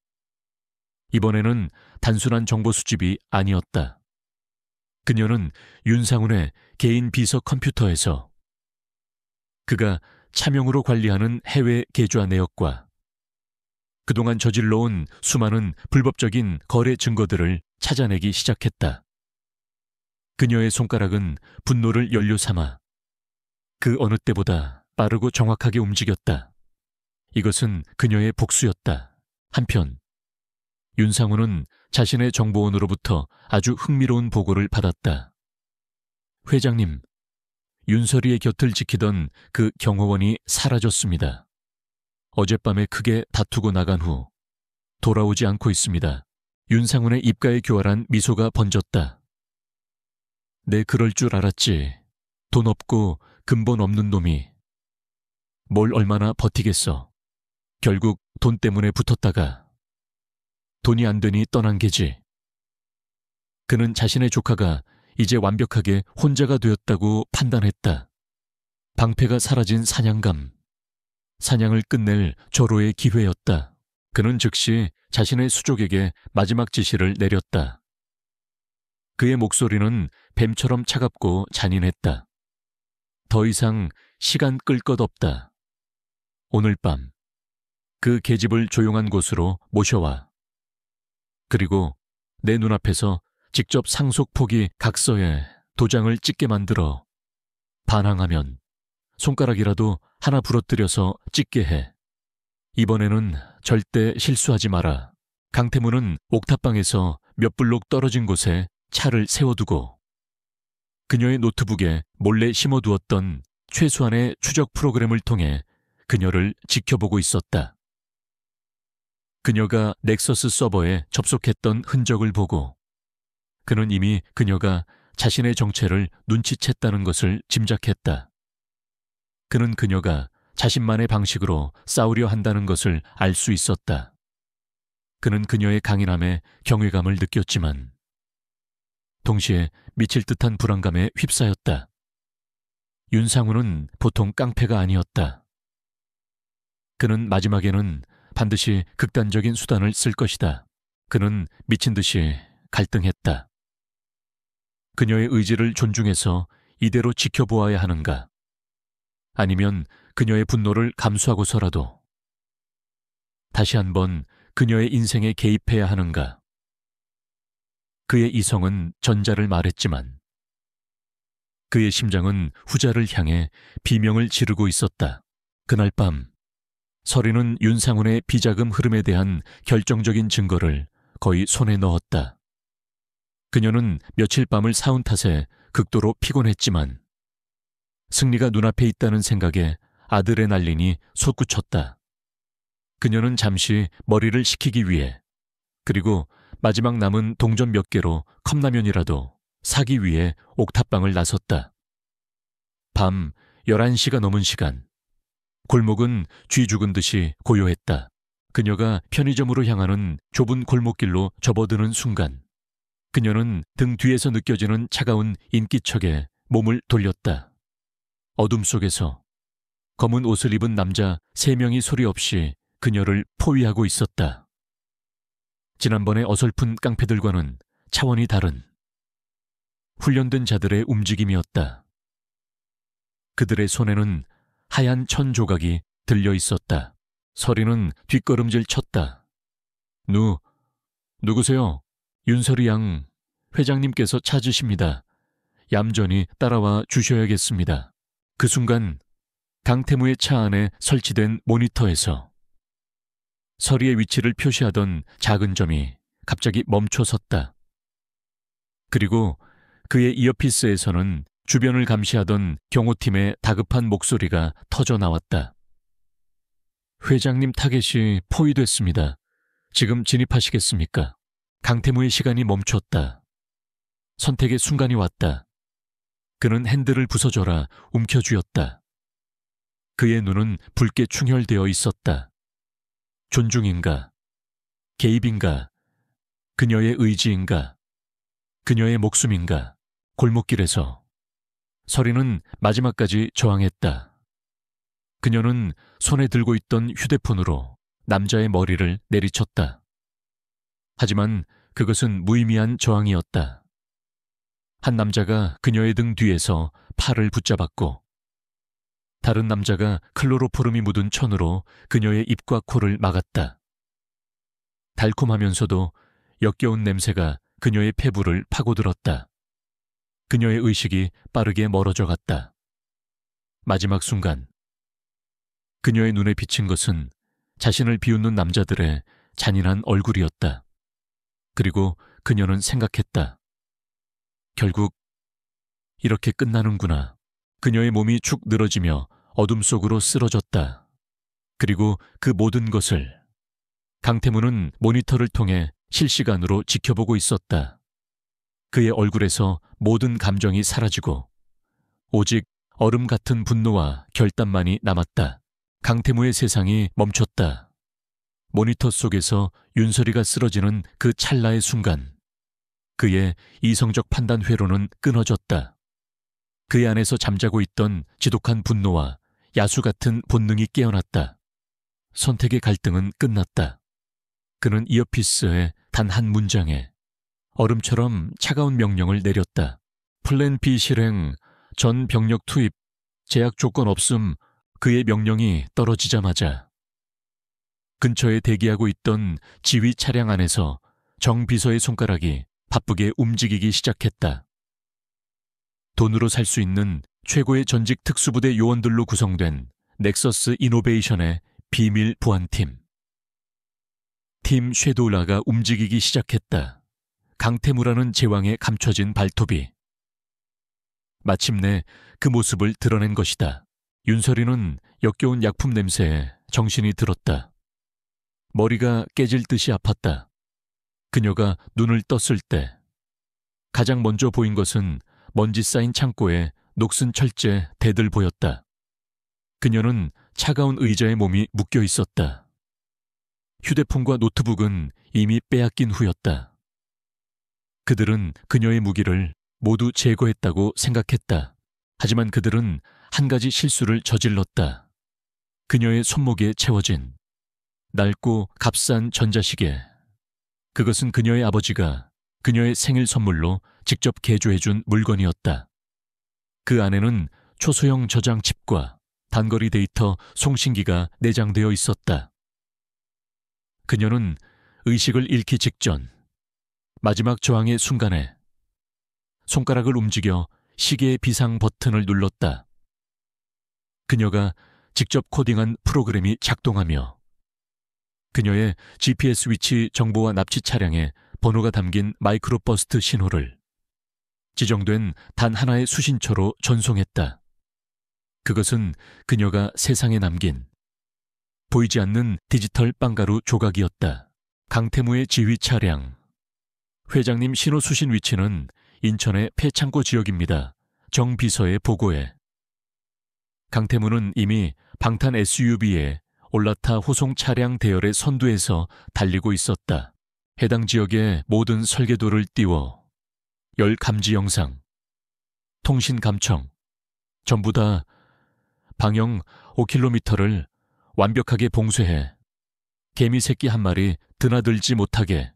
이번에는 단순한 정보 수집이 아니었다. 그녀는 윤상훈의 개인 비서 컴퓨터에서 그가 차명으로 관리하는 해외 계좌 내역과 그동안 저질러온 수많은 불법적인 거래 증거들을 찾아내기 시작했다. 그녀의 손가락은 분노를 연료 삼아 그 어느 때보다 빠르고 정확하게 움직였다. 이것은 그녀의 복수였다. 한편 윤상훈은 자신의 정보원으로부터 아주 흥미로운 보고를 받았다. 회장님, 윤설이의 곁을 지키던 그 경호원이 사라졌습니다. 어젯밤에 크게 다투고 나간 후 돌아오지 않고 있습니다. 윤상훈의 입가에 교활한 미소가 번졌다. 내 그럴 줄 알았지. 돈 없고 근본 없는 놈이 뭘 얼마나 버티겠어. 결국 돈 때문에 붙었다가 돈이 안 되니 떠난 게지. 그는 자신의 조카가 이제 완벽하게 혼자가 되었다고 판단했다. 방패가 사라진 사냥감. 사냥을 끝낼 절호의 기회였다. 그는 즉시 자신의 수족에게 마지막 지시를 내렸다. 그의 목소리는 뱀처럼 차갑고 잔인했다. 더 이상 시간 끌 것 없다. 오늘 밤 그 계집을 조용한 곳으로 모셔와. 그리고 내 눈앞에서 직접 상속 포기 각서에 도장을 찍게 만들어 반항하면 손가락이라도 하나 부러뜨려서 찍게 해. 이번에는 절대 실수하지 마라. 강태무는 옥탑방에서 몇 블록 떨어진 곳에 차를 세워두고 그녀의 노트북에 몰래 심어두었던 최소한의 추적 프로그램을 통해 그녀를 지켜보고 있었다. 그녀가 넥서스 서버에 접속했던 흔적을 보고 그는 이미 그녀가 자신의 정체를 눈치챘다는 것을 짐작했다. 그는 그녀가 자신만의 방식으로 싸우려 한다는 것을 알 수 있었다. 그는 그녀의 강인함에 경외감을 느꼈지만 동시에 미칠 듯한 불안감에 휩싸였다. 윤상우는 보통 깡패가 아니었다. 그는 마지막에는 반드시 극단적인 수단을 쓸 것이다. 그는 미친 듯이 갈등했다. 그녀의 의지를 존중해서 이대로 지켜보아야 하는가? 아니면 그녀의 분노를 감수하고서라도 다시 한번 그녀의 인생에 개입해야 하는가? 그의 이성은 전자를 말했지만 그의 심장은 후자를 향해 비명을 지르고 있었다. 그날 밤 서리는 윤상훈의 비자금 흐름에 대한 결정적인 증거를 거의 손에 넣었다. 그녀는 며칠 밤을 사운 탓에 극도로 피곤했지만 승리가 눈앞에 있다는 생각에 아드레날린이 솟구쳤다. 그녀는 잠시 머리를 식히기 위해 그리고 마지막 남은 동전 몇 개로 컵라면이라도 사기 위해 옥탑방을 나섰다. 밤 11시가 넘은 시간. 골목은 쥐 죽은 듯이 고요했다. 그녀가 편의점으로 향하는 좁은 골목길로 접어드는 순간 그녀는 등 뒤에서 느껴지는 차가운 인기척에 몸을 돌렸다. 어둠 속에서 검은 옷을 입은 남자 3명이 소리 없이 그녀를 포위하고 있었다. 지난번의 어설픈 깡패들과는 차원이 다른 훈련된 자들의 움직임이었다. 그들의 손에는 하얀 천 조각이 들려 있었다. 서리는 뒷걸음질 쳤다. 누구세요? 윤서리 양 회장님께서 찾으십니다. 얌전히 따라와 주셔야겠습니다. 그 순간 강태무의 차 안에 설치된 모니터에서 서리의 위치를 표시하던 작은 점이 갑자기 멈춰 섰다. 그리고 그의 이어피스에서는 주변을 감시하던 경호팀의 다급한 목소리가 터져 나왔다. 회장님 타겟이 포위됐습니다. 지금 진입하시겠습니까? 강태무의 시간이 멈췄다. 선택의 순간이 왔다. 그는 핸들을 부서져라 움켜쥐었다. 그의 눈은 붉게 충혈되어 있었다. 존중인가? 개입인가? 그녀의 의지인가? 그녀의 목숨인가? 골목길에서 서리는 마지막까지 저항했다. 그녀는 손에 들고 있던 휴대폰으로 남자의 머리를 내리쳤다. 하지만 그것은 무의미한 저항이었다. 한 남자가 그녀의 등 뒤에서 팔을 붙잡았고 다른 남자가 클로로포름이 묻은 천으로 그녀의 입과 코를 막았다. 달콤하면서도 역겨운 냄새가 그녀의 폐부를 파고들었다. 그녀의 의식이 빠르게 멀어져 갔다. 마지막 순간 그녀의 눈에 비친 것은 자신을 비웃는 남자들의 잔인한 얼굴이었다. 그리고 그녀는 생각했다. 결국 이렇게 끝나는구나. 그녀의 몸이 축 늘어지며 어둠 속으로 쓰러졌다. 그리고 그 모든 것을 강태무는 모니터를 통해 실시간으로 지켜보고 있었다. 그의 얼굴에서 모든 감정이 사라지고 오직 얼음 같은 분노와 결단만이 남았다. 강태무의 세상이 멈췄다. 모니터 속에서 윤설이가 쓰러지는 그 찰나의 순간 그의 이성적 판단 회로는 끊어졌다. 그의 안에서 잠자고 있던 지독한 분노와 야수 같은 본능이 깨어났다. 선택의 갈등은 끝났다. 그는 이어피스의 단 한 문장에 얼음처럼 차가운 명령을 내렸다. 플랜 B 실행, 전 병력 투입, 제약 조건 없음. 그의 명령이 떨어지자마자 근처에 대기하고 있던 지휘 차량 안에서 정 비서의 손가락이 바쁘게 움직이기 시작했다. 돈으로 살 수 있는 최고의 전직 특수부대 요원들로 구성된 넥서스 이노베이션의 비밀 보안팀. 팀 쉐도우라가 움직이기 시작했다. 강태무라는 제왕의 감춰진 발톱이 마침내 그 모습을 드러낸 것이다. 윤설이는 역겨운 약품 냄새에 정신이 들었다. 머리가 깨질 듯이 아팠다. 그녀가 눈을 떴을 때 가장 먼저 보인 것은 먼지 쌓인 창고에 녹슨 철제 대들 보였다. 그녀는 차가운 의자에 몸이 묶여 있었다. 휴대폰과 노트북은 이미 빼앗긴 후였다. 그들은 그녀의 무기를 모두 제거했다고 생각했다. 하지만 그들은 한 가지 실수를 저질렀다. 그녀의 손목에 채워진 낡고 값싼 전자시계. 그것은 그녀의 아버지가 그녀의 생일 선물로 직접 개조해준 물건이었다. 그 안에는 초소형 저장 칩과 단거리 데이터 송신기가 내장되어 있었다. 그녀는 의식을 잃기 직전 마지막 저항의 순간에 손가락을 움직여 시계의 비상 버튼을 눌렀다. 그녀가 직접 코딩한 프로그램이 작동하며 그녀의 GPS 위치 정보와 납치 차량에 번호가 담긴 마이크로버스트 신호를 지정된 단 하나의 수신처로 전송했다. 그것은 그녀가 세상에 남긴 보이지 않는 디지털 빵가루 조각이었다. 강태무의 지휘 차량. 회장님 신호 수신 위치는 인천의 폐창고 지역입니다. 정 비서에 보고해. 강태무는 이미 방탄 SUV에 올라타 호송 차량 대열의 선두에서 달리고 있었다. 해당 지역의 모든 설계도를 띄워 열 감지 영상, 통신 감청, 전부 다 방영 5km를 완벽하게 봉쇄해 개미 새끼 한 마리 드나들지 못하게.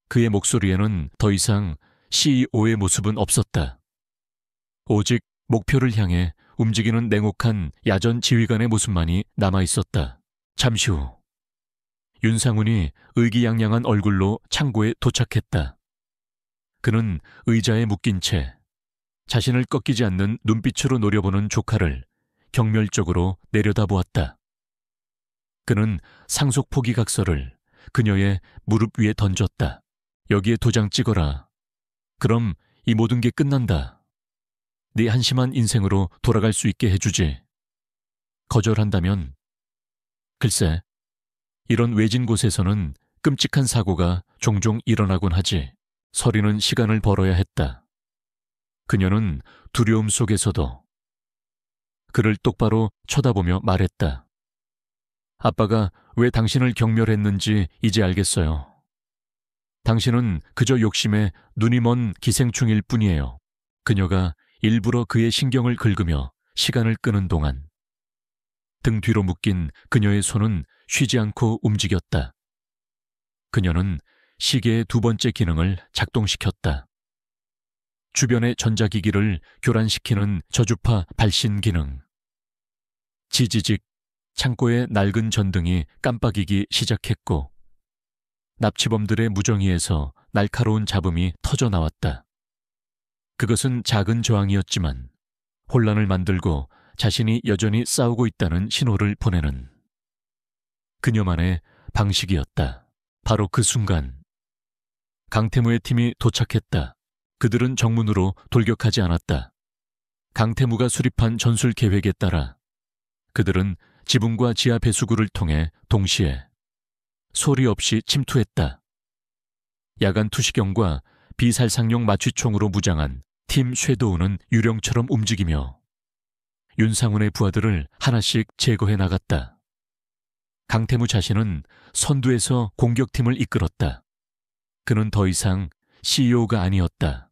그의 목소리에는 더 이상 CEO의 모습은 없었다. 오직 목표를 향해 움직이는 냉혹한 야전 지휘관의 모습만이 남아있었다. 잠시 후 윤상훈이 의기양양한 얼굴로 창고에 도착했다. 그는 의자에 묶인 채 자신을 꺾이지 않는 눈빛으로 노려보는 조카를 경멸적으로 내려다보았다. 그는 상속 포기각서를 그녀의 무릎 위에 던졌다. 여기에 도장 찍어라. 그럼 이 모든 게 끝난다. 네 한심한 인생으로 돌아갈 수 있게 해주지. 거절한다면 글쎄, 이런 외진 곳에서는 끔찍한 사고가 종종 일어나곤 하지. 서리는 시간을 벌어야 했다. 그녀는 두려움 속에서도 그를 똑바로 쳐다보며 말했다. 아빠가 왜 당신을 경멸했는지 이제 알겠어요. 당신은 그저 욕심에 눈이 먼 기생충일 뿐이에요. 그녀가 일부러 그의 신경을 긁으며 시간을 끄는 동안 등 뒤로 묶인 그녀의 손은 쉬지 않고 움직였다. 그녀는 시계의 두 번째 기능을 작동시켰다. 주변의 전자기기를 교란시키는 저주파 발신 기능. 지지직 창고의 낡은 전등이 깜빡이기 시작했고 납치범들의 무정의에서 날카로운 잡음이 터져 나왔다. 그것은 작은 저항이었지만 혼란을 만들고 자신이 여전히 싸우고 있다는 신호를 보내는 그녀만의 방식이었다. 바로 그 순간 강태무의 팀이 도착했다. 그들은 정문으로 돌격하지 않았다. 강태무가 수립한 전술 계획에 따라 그들은 지붕과 지하 배수구를 통해 동시에 소리 없이 침투했다. 야간 투시경과 비살상용 마취총으로 무장한 팀 섀도우는 유령처럼 움직이며 윤상훈의 부하들을 하나씩 제거해 나갔다. 강태무 자신은 선두에서 공격팀을 이끌었다. 그는 더 이상 CEO가 아니었다.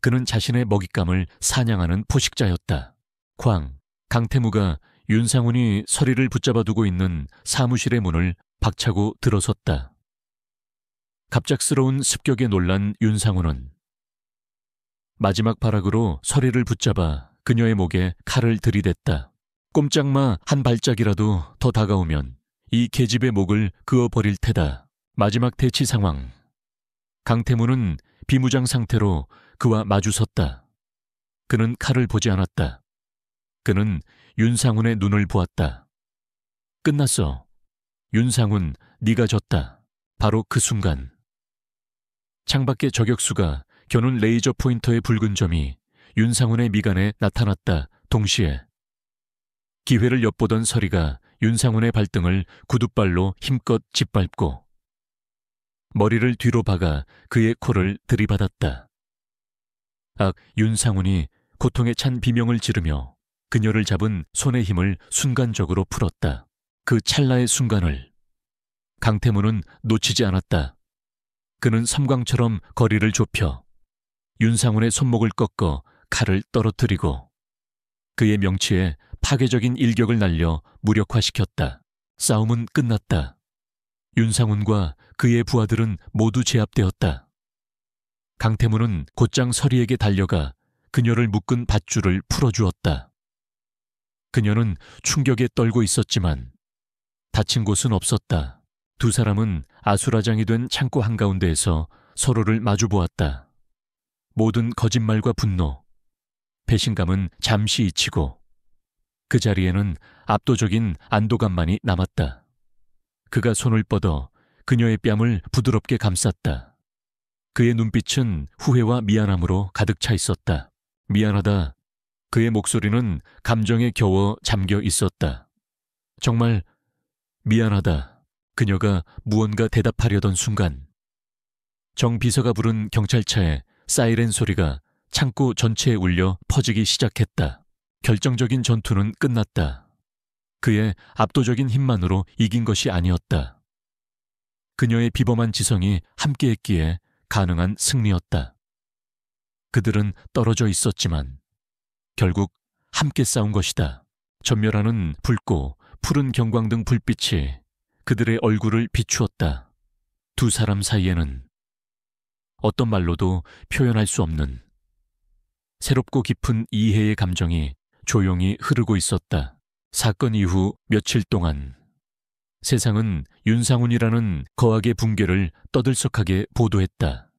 그는 자신의 먹잇감을 사냥하는 포식자였다. 강태무가 윤상훈이 서리를 붙잡아 두고 있는 사무실의 문을 박차고 들어섰다. 갑작스러운 습격에 놀란 윤상훈은 마지막 발악으로 서리를 붙잡아 그녀의 목에 칼을 들이댔다. 꼼짝마 한 발짝이라도 더 다가오면 이 계집의 목을 그어버릴 테다. 마지막 대치 상황. 강태무는 비무장 상태로 그와 마주섰다. 그는 칼을 보지 않았다. 그는 윤상훈의 눈을 보았다. 끝났어. 윤상훈, 네가 졌다. 바로 그 순간 창밖의 저격수가 겨눈 레이저 포인터의 붉은 점이 윤상훈의 미간에 나타났다. 동시에 기회를 엿보던 서리가 윤상훈의 발등을 구둣발로 힘껏 짓밟고 머리를 뒤로 박아 그의 코를 들이받았다. 윤상훈이 고통에 찬 비명을 지르며 그녀를 잡은 손의 힘을 순간적으로 풀었다. 그 찰나의 순간을 강태무는 놓치지 않았다. 그는 섬광처럼 거리를 좁혀 윤상훈의 손목을 꺾어 칼을 떨어뜨리고 그의 명치에 파괴적인 일격을 날려 무력화시켰다. 싸움은 끝났다. 윤상훈과 그의 부하들은 모두 제압되었다. 강태무는 곧장 서리에게 달려가 그녀를 묶은 밧줄을 풀어주었다. 그녀는 충격에 떨고 있었지만 다친 곳은 없었다. 두 사람은 아수라장이 된 창고 한가운데에서 서로를 마주보았다. 모든 거짓말과 분노, 배신감은 잠시 잊히고 그 자리에는 압도적인 안도감만이 남았다. 그가 손을 뻗어 그녀의 뺨을 부드럽게 감쌌다. 그의 눈빛은 후회와 미안함으로 가득 차 있었다. 미안하다. 그의 목소리는 감정에 겨워 잠겨 있었다. 정말 미안하다. 그녀가 무언가 대답하려던 순간 정 비서가 부른 경찰차에 사이렌 소리가 창고 전체에 울려 퍼지기 시작했다. 결정적인 전투는 끝났다. 그의 압도적인 힘만으로 이긴 것이 아니었다. 그녀의 비범한 지성이 함께했기에 가능한 승리였다. 그들은 떨어져 있었지만 결국 함께 싸운 것이다. 전멸하는 붉고 푸른 경광등 불빛이 그들의 얼굴을 비추었다. 두 사람 사이에는 어떤 말로도 표현할 수 없는 새롭고 깊은 이해의 감정이 조용히 흐르고 있었다. 사건 이후 며칠 동안 세상은 윤상훈이라는 거악의 붕괴를 떠들썩하게 보도했다.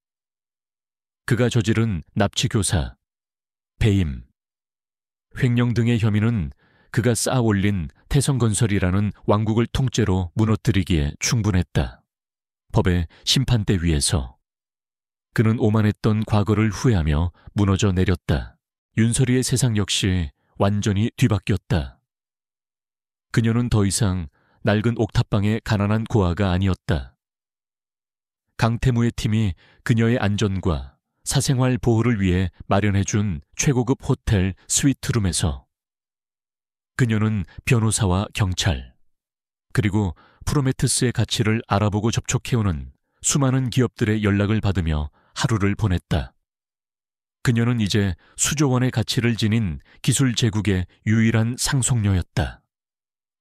그가 저지른 납치교사, 배임, 횡령 등의 혐의는 그가 쌓아 올린 태성건설이라는 왕국을 통째로 무너뜨리기에 충분했다. 법의 심판대 위에서 그는 오만했던 과거를 후회하며 무너져 내렸다. 윤설이의 세상 역시 완전히 뒤바뀌었다. 그녀는 더 이상 낡은 옥탑방의 가난한 고아가 아니었다. 강태무의 팀이 그녀의 안전과 사생활 보호를 위해 마련해준 최고급 호텔 스위트룸에서 그녀는 변호사와 경찰, 그리고 프로메테스의 가치를 알아보고 접촉해오는 수많은 기업들의 연락을 받으며 하루를 보냈다. 그녀는 이제 수조 원의 가치를 지닌 기술 제국의 유일한 상속녀였다.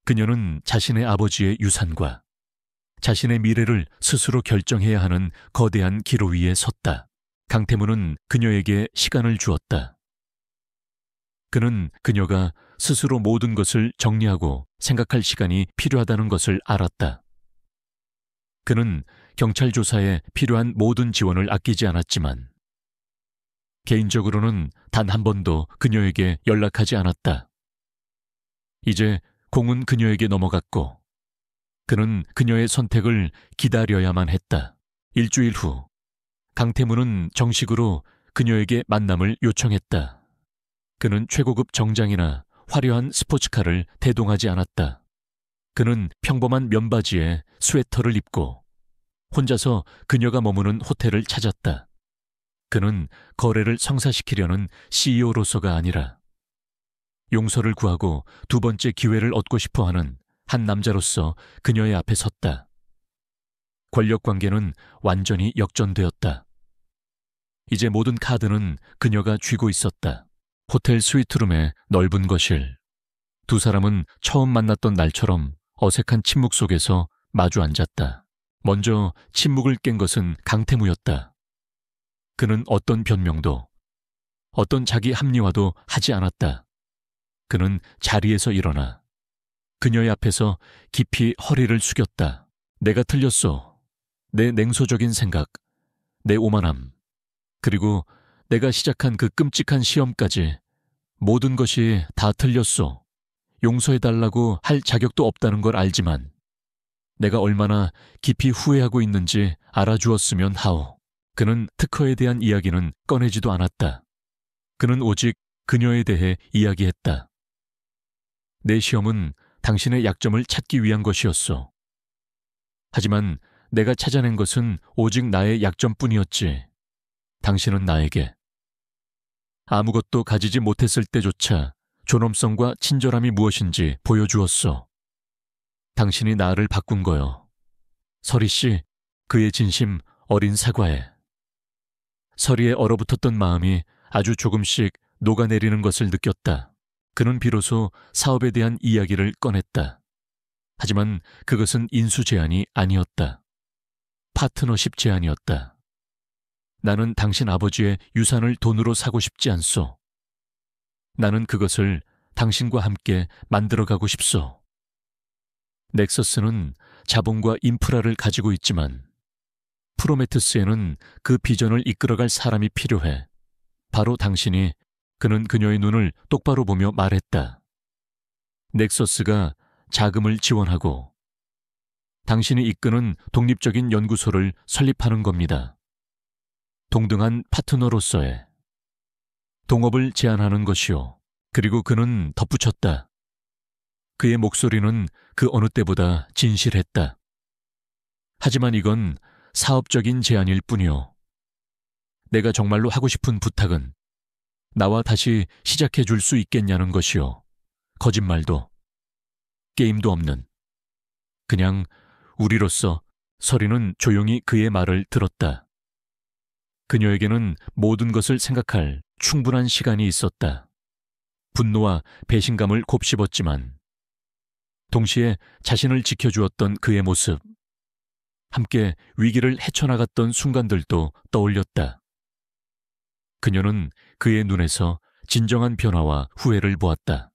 그녀는 자신의 아버지의 유산과 자신의 미래를 스스로 결정해야 하는 거대한 기로 위에 섰다. 강태무는 그녀에게 시간을 주었다. 그는 그녀가 스스로 모든 것을 정리하고 생각할 시간이 필요하다는 것을 알았다. 그는 경찰 조사에 필요한 모든 지원을 아끼지 않았지만 개인적으로는 단 한 번도 그녀에게 연락하지 않았다. 이제 공은 그녀에게 넘어갔고 그는 그녀의 선택을 기다려야만 했다. 일주일 후 강태무는 정식으로 그녀에게 만남을 요청했다. 그는 최고급 정장이나 화려한 스포츠카를 대동하지 않았다. 그는 평범한 면바지에 스웨터를 입고 혼자서 그녀가 머무는 호텔을 찾았다. 그는 거래를 성사시키려는 CEO로서가 아니라 용서를 구하고 두 번째 기회를 얻고 싶어하는 한 남자로서 그녀의 앞에 섰다. 권력관계는 완전히 역전되었다. 이제 모든 카드는 그녀가 쥐고 있었다. 호텔 스위트룸의 넓은 거실. 두 사람은 처음 만났던 날처럼 어색한 침묵 속에서 마주 앉았다. 먼저 침묵을 깬 것은 강태무였다. 그는 어떤 변명도, 어떤 자기 합리화도 하지 않았다. 그는 자리에서 일어나 그녀의 앞에서 깊이 허리를 숙였다. 내가 틀렸어. 내 냉소적인 생각, 내 오만함, 그리고 내가 시작한 그 끔찍한 시험까지 모든 것이 다 틀렸어. 용서해달라고 할 자격도 없다는 걸 알지만 내가 얼마나 깊이 후회하고 있는지 알아주었으면 하오. 그는 특허에 대한 이야기는 꺼내지도 않았다. 그는 오직 그녀에 대해 이야기했다. 내 시험은 당신의 약점을 찾기 위한 것이었어. 하지만 내가 찾아낸 것은 오직 나의 약점뿐이었지. 당신은 나에게 아무것도 가지지 못했을 때조차 존엄성과 친절함이 무엇인지 보여주었어. 당신이 나를 바꾼 거요. 서리 씨, 그의 진심 어린 사과에. 서리의 얼어붙었던 마음이 아주 조금씩 녹아내리는 것을 느꼈다. 그는 비로소 사업에 대한 이야기를 꺼냈다. 하지만 그것은 인수 제안이 아니었다. 파트너십 제안이었다. 나는 당신 아버지의 유산을 돈으로 사고 싶지 않소. 나는 그것을 당신과 함께 만들어가고 싶소. 넥서스는 자본과 인프라를 가지고 있지만 프로메테스에는 그 비전을 이끌어갈 사람이 필요해. 바로 당신이. 그는 그녀의 눈을 똑바로 보며 말했다. 넥서스가 자금을 지원하고 당신이 이끄는 독립적인 연구소를 설립하는 겁니다. 동등한 파트너로서의 동업을 제안하는 것이요. 그리고 그는 덧붙였다. 그의 목소리는 그 어느 때보다 진실했다. 하지만 이건 사업적인 제안일 뿐이요. 내가 정말로 하고 싶은 부탁은 나와 다시 시작해 줄 수 있겠냐는 것이요. 거짓말도 게임도 없는. 그냥 우리로서. 서리는 조용히 그의 말을 들었다. 그녀에게는 모든 것을 생각할 충분한 시간이 있었다. 분노와 배신감을 곱씹었지만 동시에 자신을 지켜주었던 그의 모습, 함께 위기를 헤쳐나갔던 순간들도 떠올렸다. 그녀는 그의 눈에서 진정한 변화와 후회를 보았다.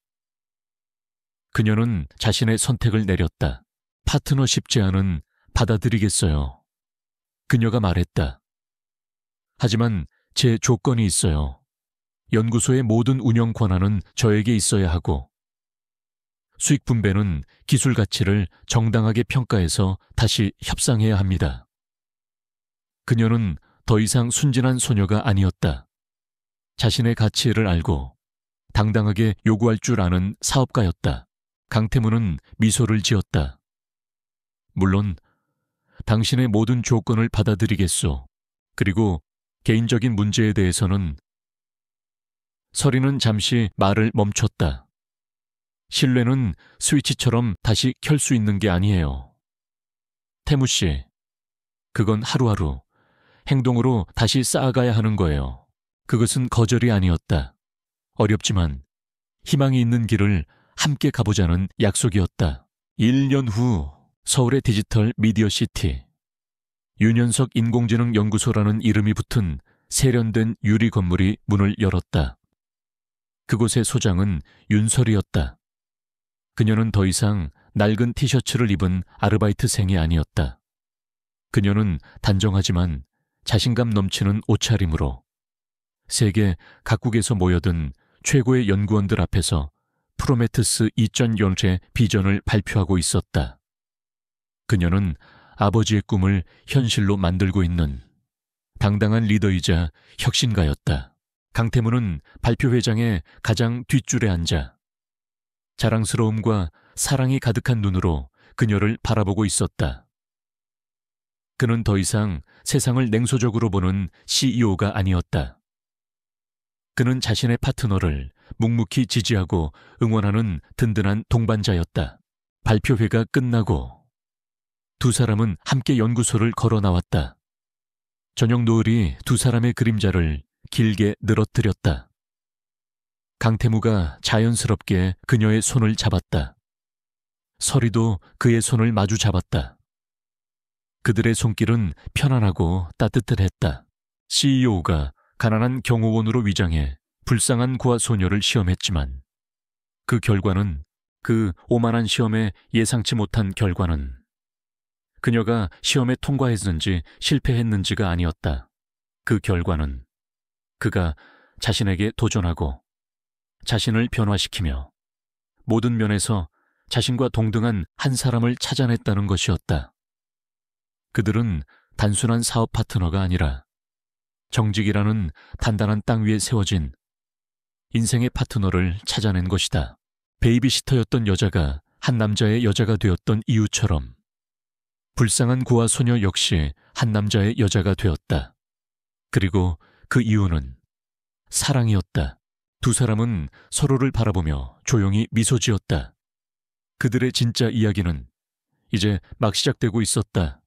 그녀는 자신의 선택을 내렸다. 파트너십 제안은 받아들이겠어요. 그녀가 말했다. 하지만 제 조건이 있어요. 연구소의 모든 운영 권한은 저에게 있어야 하고 수익 분배는 기술 가치를 정당하게 평가해서 다시 협상해야 합니다. 그녀는 더 이상 순진한 소녀가 아니었다. 자신의 가치를 알고 당당하게 요구할 줄 아는 사업가였다. 강태무는 미소를 지었다. 물론 당신의 모든 조건을 받아들이겠소. 그리고 개인적인 문제에 대해서는. 서리는 잠시 말을 멈췄다. 신뢰는 스위치처럼 다시 켤 수 있는 게 아니에요. 태무 씨, 그건 하루하루 행동으로 다시 쌓아가야 하는 거예요. 그것은 거절이 아니었다. 어렵지만 희망이 있는 길을 함께 가보자는 약속이었다. 1년 후 서울의 디지털 미디어 시티. 윤현석 인공지능 연구소라는 이름이 붙은 세련된 유리 건물이 문을 열었다. 그곳의 소장은 윤설이었다. 그녀는 더 이상 낡은 티셔츠를 입은 아르바이트생이 아니었다. 그녀는 단정하지만 자신감 넘치는 옷차림으로 세계 각국에서 모여든 최고의 연구원들 앞에서 프로메테스 2.0의 비전을 발표하고 있었다. 그녀는 아버지의 꿈을 현실로 만들고 있는 당당한 리더이자 혁신가였다. 강태무는 발표회장의 가장 뒷줄에 앉아 자랑스러움과 사랑이 가득한 눈으로 그녀를 바라보고 있었다. 그는 더 이상 세상을 냉소적으로 보는 CEO가 아니었다. 그는 자신의 파트너를 묵묵히 지지하고 응원하는 든든한 동반자였다. 발표회가 끝나고 두 사람은 함께 연구소를 걸어 나왔다. 저녁 노을이 두 사람의 그림자를 길게 늘어뜨렸다. 강태무가 자연스럽게 그녀의 손을 잡았다. 서리도 그의 손을 마주 잡았다. 그들의 손길은 편안하고 따뜻했다. CEO가 가난한 경호원으로 위장해 불쌍한 고아 소녀를 시험했지만 그 결과는, 그 오만한 시험에 예상치 못한 결과는 그녀가 시험에 통과했는지 실패했는지가 아니었다. 그 결과는 그가 자신에게 도전하고 자신을 변화시키며 모든 면에서 자신과 동등한 한 사람을 찾아냈다는 것이었다. 그들은 단순한 사업 파트너가 아니라 정직이라는 단단한 땅 위에 세워진 인생의 파트너를 찾아낸 것이다. 베이비시터였던 여자가 한 남자의 여자가 되었던 이유처럼 불쌍한 고아 소녀 역시 한 남자의 여자가 되었다. 그리고 그 이유는 사랑이었다. 두 사람은 서로를 바라보며 조용히 미소 지었다. 그들의 진짜 이야기는 이제 막 시작되고 있었다.